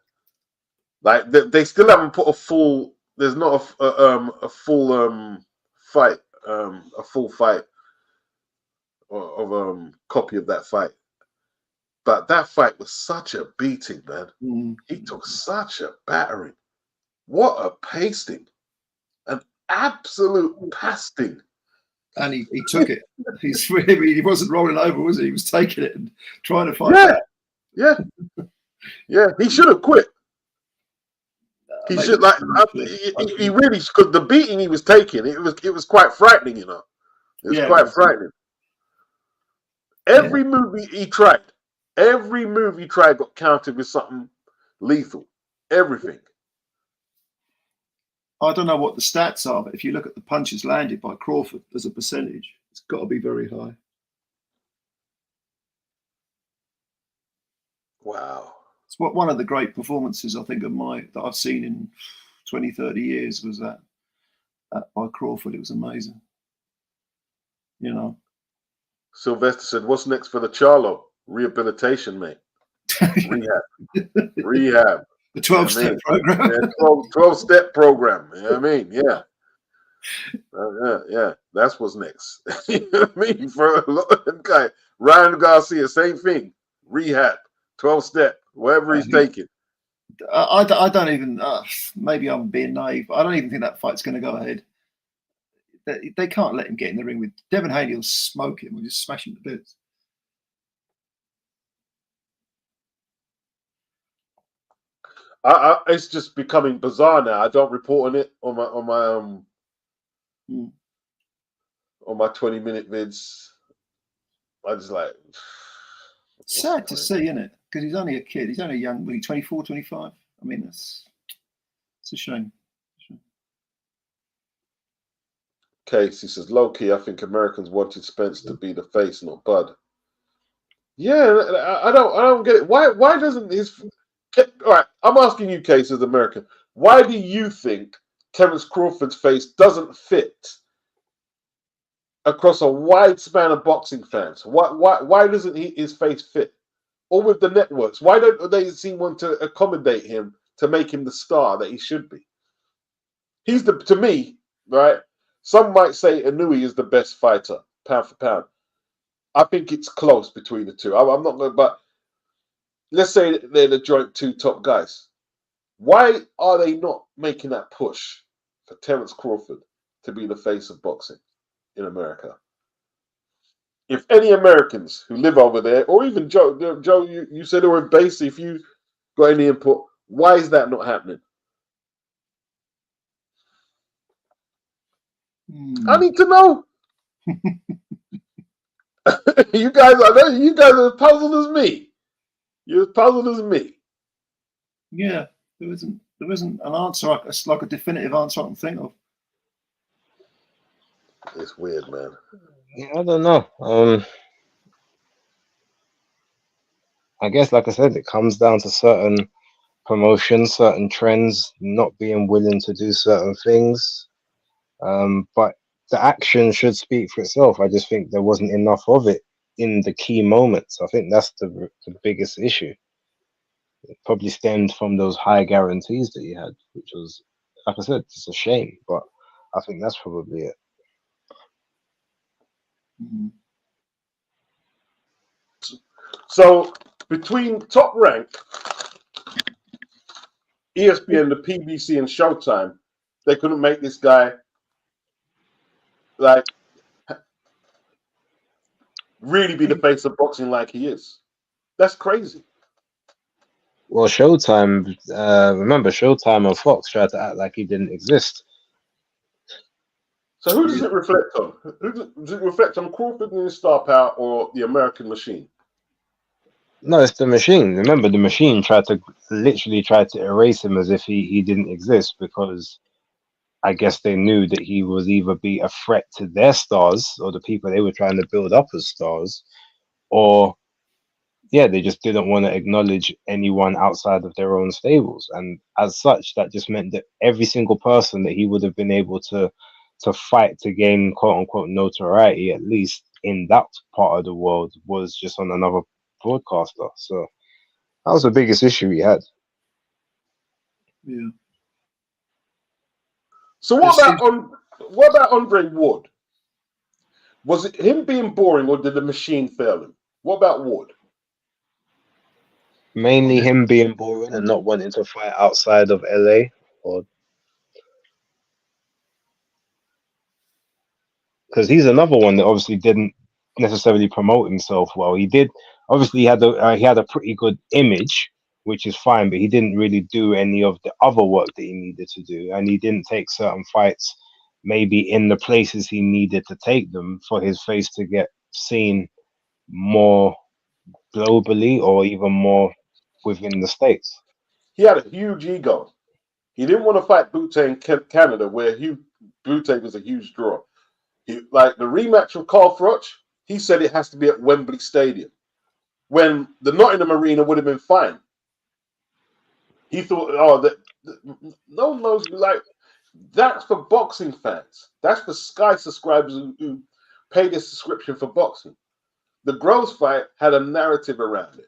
Like they still haven't put a full. There's not a full fight, a full fight of copy of that fight. But that fight was such a beating, man. He took such a battering. What a pasting, an absolute pasting. And he took it. He wasn't rolling over, was he? He was taking it and trying to fight back. Yeah. He should have quit. He should he really, because the beating he was taking, it was quite frightening, It was quite frightening. Every move he tried got countered with something lethal. Everything. I don't know what the stats are, but if you look at the punches landed by Crawford as a percentage, it's got to be very high. Wow. It's one of the great performances, I think, that I've seen in 20, 30 years was that by Crawford. It was amazing. Sylvester said, "What's next for the Charlo? Rehabilitation, mate. Rehab. The 12-step program. 12-step program. You know what I mean? Yeah. Yeah. That's what's next. You know what I mean? For a lot of them guy, Ryan Garcia, same thing. Rehab, 12-step, whatever he's taking. I don't even. Maybe I'm being naive, but I don't even think that fight's going to go ahead. They can't let him get in the ring with Devin Haney. Will smoke him. Will just smash him to bits. It's just becoming bizarre now. I don't report on it on my 20-minute vids. I just like. It's sad to see, isn't it? Because he's only a kid. He's only a young, 24, 25. I mean, it's a shame. Case, he says, low key, I think Americans wanted Spence to be the face, not Bud. Yeah, I don't get it. Why doesn't All right, I'm asking you, Case, as American. Why do you think Terence Crawford's face doesn't fit across a wide span of boxing fans? Why doesn't his face fit? Or with the networks, why don't they seem want to accommodate him to make him the star that he should be? He's to me, right? Some might say Inouye is the best fighter, pound for pound. I think it's close between the two. I'm not going, but let's say they're the joint two top guys. Why are they not making that push for Terence Crawford to be the face of boxing in America? If any Americans who live over there, or even Joe, you said or in base, if you got any input, why is that not happening? I need to know. You guys are as puzzled as me. You're as puzzled as me. Yeah, there isn't an answer, like a definitive answer I can think of. It's weird, man. Yeah, I don't know. I guess, like I said, it comes down to certain promotions, certain trends, not being willing to do certain things. But the action should speak for itself. I just think there wasn't enough of it in the key moments. I think that's the biggest issue. It probably stemmed from those high guarantees that he had, which was, like I said, it's a shame. But I think that's probably it. So between Top Rank, ESPN, the PBC, and Showtime, they couldn't make this guy like really be the face of boxing like he is. That's crazy. Well, Showtime, remember, Showtime and Fox tried to act like he didn't exist. So who does it reflect on? Does it reflect on Crawford and his star power or the American machine? No, it's the machine. Remember, the machine literally tried to erase him as if he didn't exist, because I guess they knew that he was either be a threat to their stars or the people they were trying to build up as stars, or yeah, they just didn't want to acknowledge anyone outside of their own stables. And as such, that just meant that every single person that he would have been able to fight to gain quote unquote notoriety, at least in that part of the world, was just on another broadcaster. So that was the biggest issue he had. Yeah. So what about Andre Ward? Was it him being boring, or did the machine fail him? What about Ward? Mainly him being boring and not wanting to fight outside of LA, or because he's another one that obviously didn't necessarily promote himself well. He did, obviously he had a pretty good image, which is fine, but he didn't really do any of the other work that he needed to do, and he didn't take certain fights maybe in the places he needed to take them for his face to get seen more globally or even more within the States. He had a huge ego. He didn't want to fight Butte in Canada, where Butte was a huge draw. Like the rematch with Carl Froch, he said it has to be at Wembley Stadium, when the Nottingham Arena would have been fine. He thought, no one knows, like, that's for boxing fans. That's for Sky subscribers who pay their subscription for boxing. The Groves fight had a narrative around it.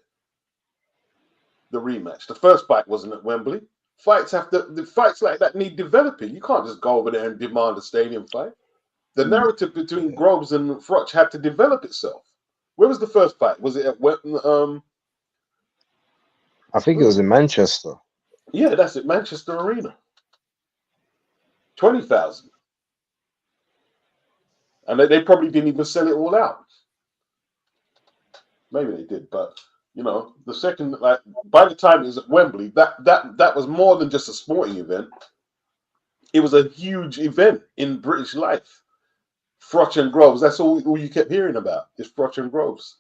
The rematch. The first fight wasn't at Wembley. The fights like that need developing. You can't just go over there and demand a stadium fight. The narrative between Groves and Froch had to develop itself. Where was the first fight? Was it at I think it was in Manchester. Yeah, that's it, Manchester Arena. 20,000. And they probably didn't even sell it all out. Maybe they did, but the second, like, by the time it was at Wembley, that was more than just a sporting event. It was a huge event in British life. Froch and Groves, that's all you kept hearing about, is Froch and Groves.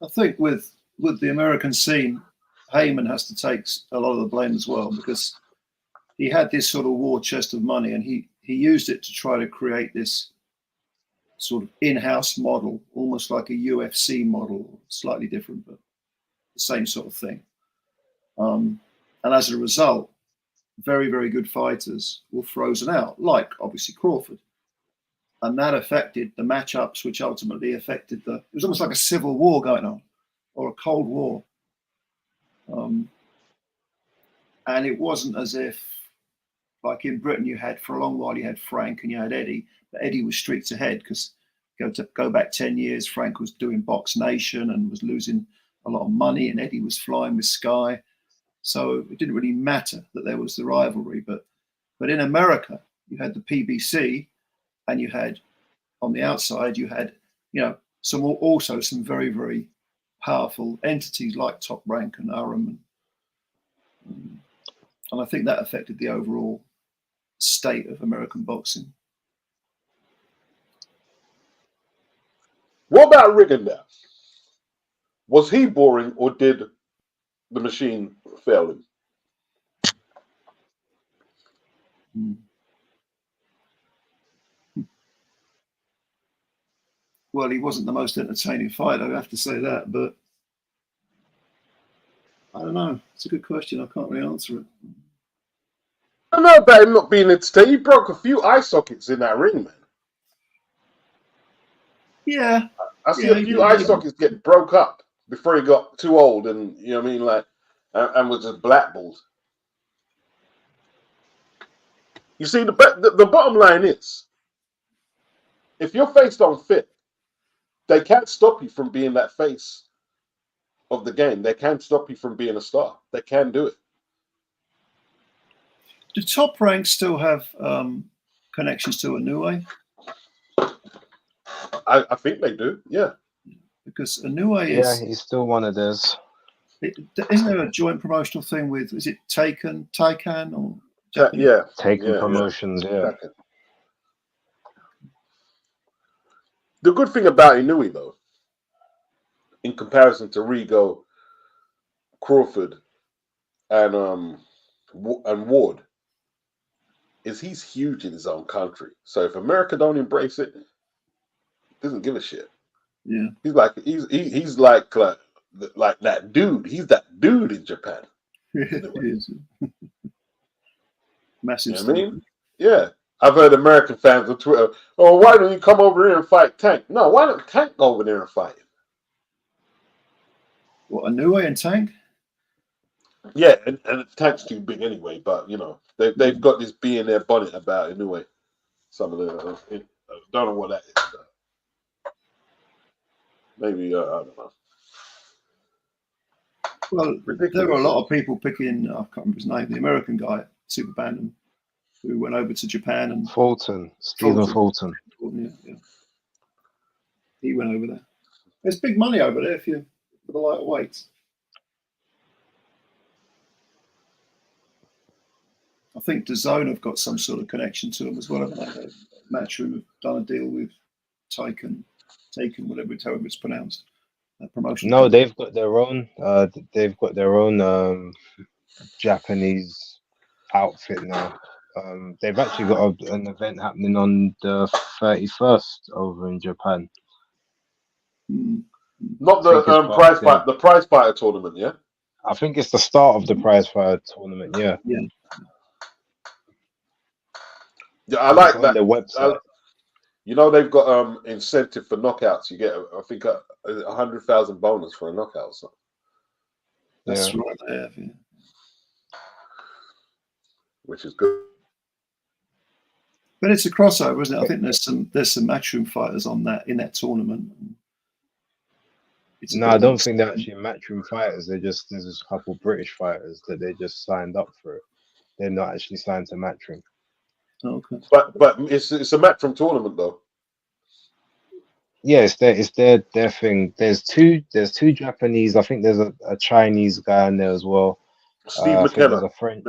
I think with the American scene, Heyman has to take a lot of the blame as well, because he had this sort of war chest of money, and he used it to try to create this sort of in-house model, almost like a UFC model, slightly different, but the same sort of thing. And as a result, very, very good fighters were frozen out, like obviously Crawford. And that affected the matchups, which ultimately affected it was almost like a civil war going on, or a Cold War. And it wasn't as if, like in Britain, for a long while, you had Frank and you had Eddie, but Eddie was streets ahead because go back 10 years, Frank was doing Box Nation and was losing a lot of money, and Eddie was flying with Sky. So it didn't really matter that there was the rivalry. But in America, you had the PBC, and you had, on the outside, you had, some very, very powerful entities like Top Rank and Arum. And I think that affected the overall state of American boxing. What about Rigondeaux? Was he boring, or did the machine fail him? Well, he wasn't the most entertaining fighter, I have to say that, but I don't know. It's a good question. I can't really answer it. I don't know about him not being entertaining. He broke a few eye sockets in that ring, man. Yeah. I see a few eye sockets get broke up before he got too old, and you know what I mean, like, and was just blackballed. You see, the bottom line is, if your face don't fit, they can't stop you from being that face of the game. They can't stop you from being a star. They can do it. Do Top Ranks still have connections to Inoue? I think they do, yeah. Because Inoue is... Yeah, he's still one of theirs. Isn't there a joint promotional thing with, is it Taikan or... Yeah. Taken Promotions, yeah. The good thing about Inoue, though, in comparison to Rigo, Crawford, and Ward, is he's huge in his own country. So if America don't embrace it, he doesn't give a shit. Yeah, he's like that dude. He's that dude in Japan. he is. Massive. You know what I mean? Yeah. I've heard American fans on Twitter, oh, why don't you come over here and fight Tank? No, why don't Tank go over there and fight him? What, Inoue and Tank? Yeah, and Tank's too big anyway, but, you know, they've got this bee in their bonnet about Inoue. Some of the, I don't know what that is. Maybe, I don't know. Well, there were a lot of people picking, I can't remember his name, the American guy, Super Bantam, who went over to Japan and... Stephen Fulton. Yeah. He went over there. There's big money over there for the lightweights. I think DAZN have got some sort of connection to them as well, haven't they? Matchroom have done a deal with Taken, whatever it's pronounced. Promotion. No, they've got their own. They've got their own Japanese outfit now. They've actually got an event happening on the 31st over in Japan. Not the prize fighter tournament, yeah? I think it's the start of the prize fighter tournament, yeah. Yeah, I like that. Their website. You know, they've got incentive for knockouts. You get, I think, 100,000 bonus for a knockout. So. That's right, they have, yeah. Which is good. But it's a crossover, isn't it? I think there's some matchroom fighters in that tournament. No, I don't think they're actually matchroom fighters. There's just a couple British fighters that they just signed up for it. They're not actually signed to matchroom. Okay. But it's a matchroom tournament though. Yeah, it's their thing. There's two Japanese. I think there's a Chinese guy in there as well. Steve McKenna. There's a French.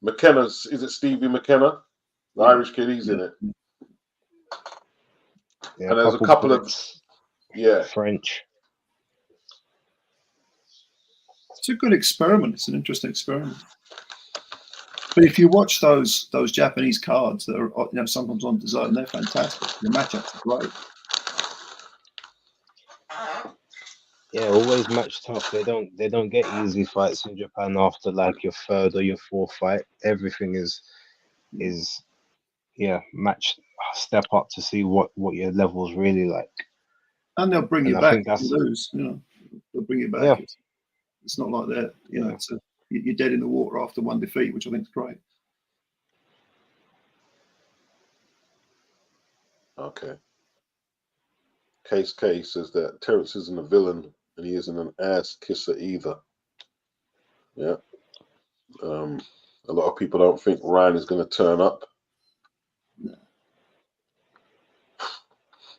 McKenna's, is it Stevie McKenna? The Irish kid, he's in it. Yeah, and there's a couple of French. It's a good experiment. It's an interesting experiment. But if you watch those Japanese cards that are sometimes on DAZN, they're fantastic. The matchups are great. Yeah, always match tough. They don't get easy fights in Japan after like your third or your fourth fight. Everything is yeah, match step up to see what your level's really like. And they'll bring And you I back think if you that's lose. You know, they'll bring you yeah, back. It's not like that. You know, yeah. you're dead in the water after one defeat, which I think is great. Okay. Case K says that Terence isn't a villain and he isn't an ass kisser either. Yeah. A lot of people don't think Ryan is going to turn up. No.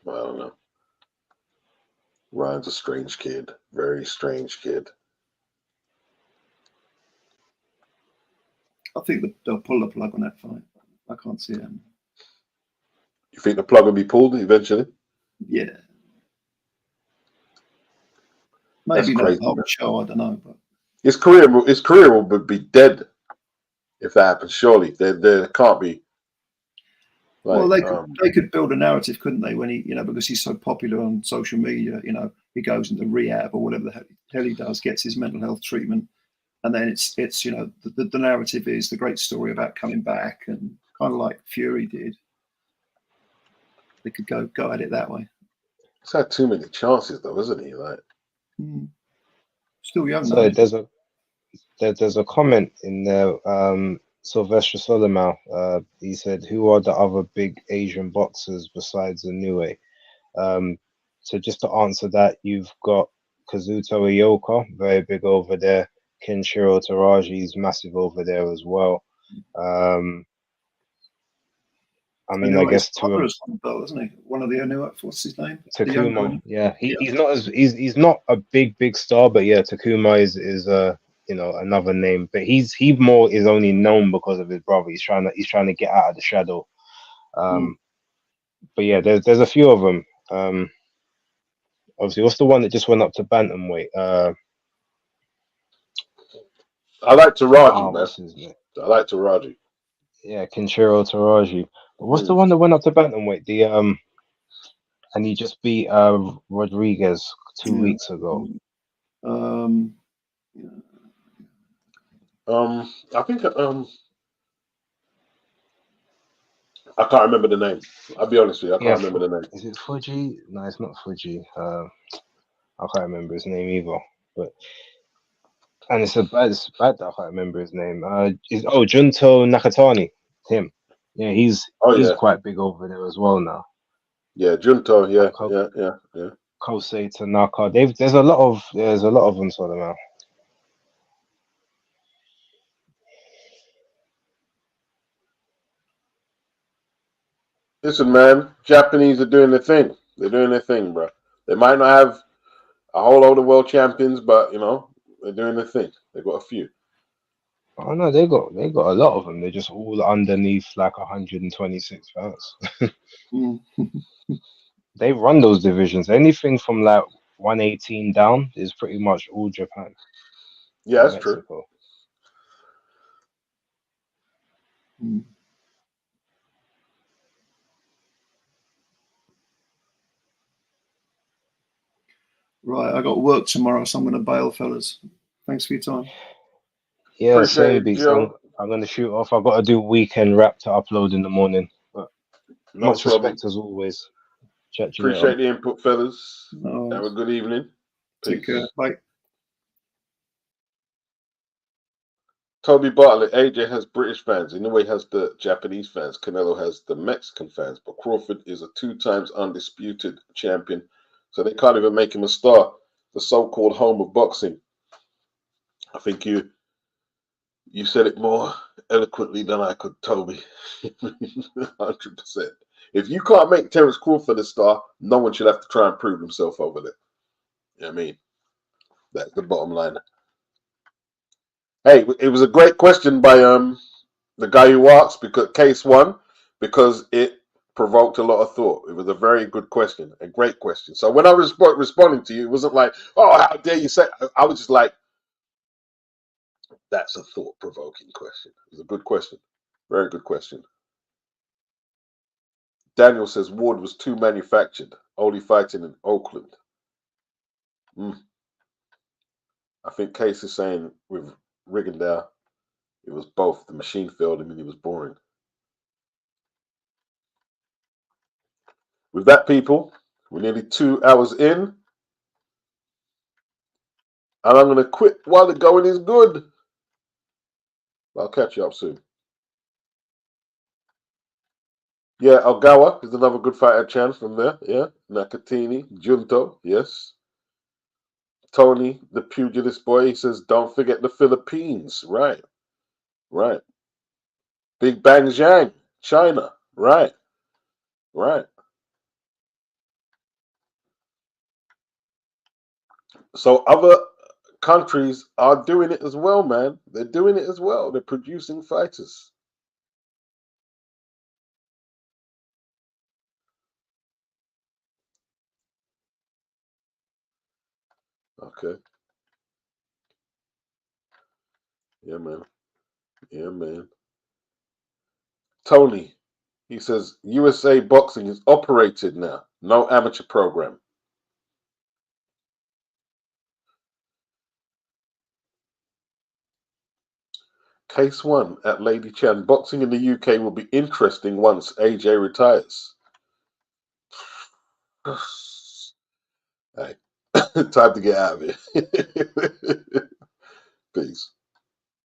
I don't know. Ryan's a strange kid. Very strange kid. I think they'll pull the plug on that fight. I can't see it. You think the plug will be pulled eventually? Yeah. That's Maybe not crazy, the whole man. show, I don't know. But His career will be dead if that happens. Surely there can't be. well, Like they could build a narrative, couldn't they? When he, you know, because he's so popular on social media, you know, he goes into rehab or whatever the hell he does, gets his mental health treatment, and then it's you know the narrative is the great story about coming back, and kind of like Fury did. They could go at it that way. he's had too many chances though, isn't he? Like Still young So though. there's a comment in there. Sylvester Solomon. He said, "Who are the other big Asian boxers besides Inoue?" So just to answer that, you've got Kazuto Ioka, very big over there. Kenshiro Taraji is massive over there as well. I mean, I Inui's guess to father is on the belt, isn't he? One of the Inui. What's his name? The younger Takuma, one. yeah, Yeah. he's not a big star, but yeah, Takuma is you know, another name, but he more is only known because of his brother. He's trying to get out of the shadow. But yeah, there's a few of them. Obviously, what's the one that just went up to bantamweight? I like Taraji, man. What's his name? I like Taraji. Yeah, Kenshiro Taraji. But what's the Mm. one that went up to bantamweight? The and he just beat Rodriguez 2 weeks ago. Yeah. I think I can't remember the name. I'll be honest with you, I Yeah, can't remember the name. is it Fuji? No, it's not Fuji. I can't remember his name either. But and it's bad that I can't remember his name. Junto Nakatani. Him. Yeah, he's Oh he's yeah, quite big over there as well now. yeah, Junto. And Yeah. Kosei Tanaka. There's a lot of them sort of now. Listen, man, Japanese are doing their thing. They're doing their thing, bro. They might not have a whole load of world champions, but you know they're doing their thing. They got a few. Oh no, they got a lot of them. They're just all underneath like 126 pounds. They run those divisions. Anything from like 118 down is pretty much all Japan Yeah, and that's true. Mexico. Right, I got work tomorrow, so I'm going to bail, fellas. Thanks for your time. Yeah, Appreciate same it, beats. Joe. I'm gonna shoot off. I've got to do weekend wrap to upload in the morning. But No much problem. respect as always. Chat to you later. Appreciate the input, fellas. No, Have a good evening. take care. Peace. Bye. Toby Bartlett, AJ has British fans. Inoue has the Japanese fans. Canelo has the Mexican fans. But Crawford is a 2 times undisputed champion. So they can't even make him a star. The so-called home of boxing. I think you said it more eloquently than I could, Toby. 100%. If you can't make Terence Crawford a star, no one should have to try and prove himself over there. You know what I mean? That's the bottom line. Hey, it was a great question by the guy who asked, because case one, because it provoked a lot of thought. It was a very good question, a great question. So when I was responding to you, it wasn't like, oh, how dare you say? I was just like, that's a thought-provoking question. It was a good question, very good question. Daniel says Ward was too manufactured, only fighting in Oakland. I think Case is saying with Rigondeaux, it was both. The machine failed him and he was boring. With that, people, we're nearly 2 hours in. And I'm going to quit while the going is good. I'll catch you up soon. Yeah, Ogawa is another good fighter chance from there. Yeah, Nakatini, Junto, yes. Tony, the pugilist boy, he says, don't forget the Philippines. Right, right. Big Bang Zhang, China. Right, right. So other countries are doing it as well, man. They're doing it as well. They're producing fighters. Okay. Yeah, man. Yeah, man. Tony, he says, USA boxing is operated now. No amateur program. Case 1 at Lady Chan. Boxing in the UK will be interesting once AJ retires. Hey, time to get out of here. Peace.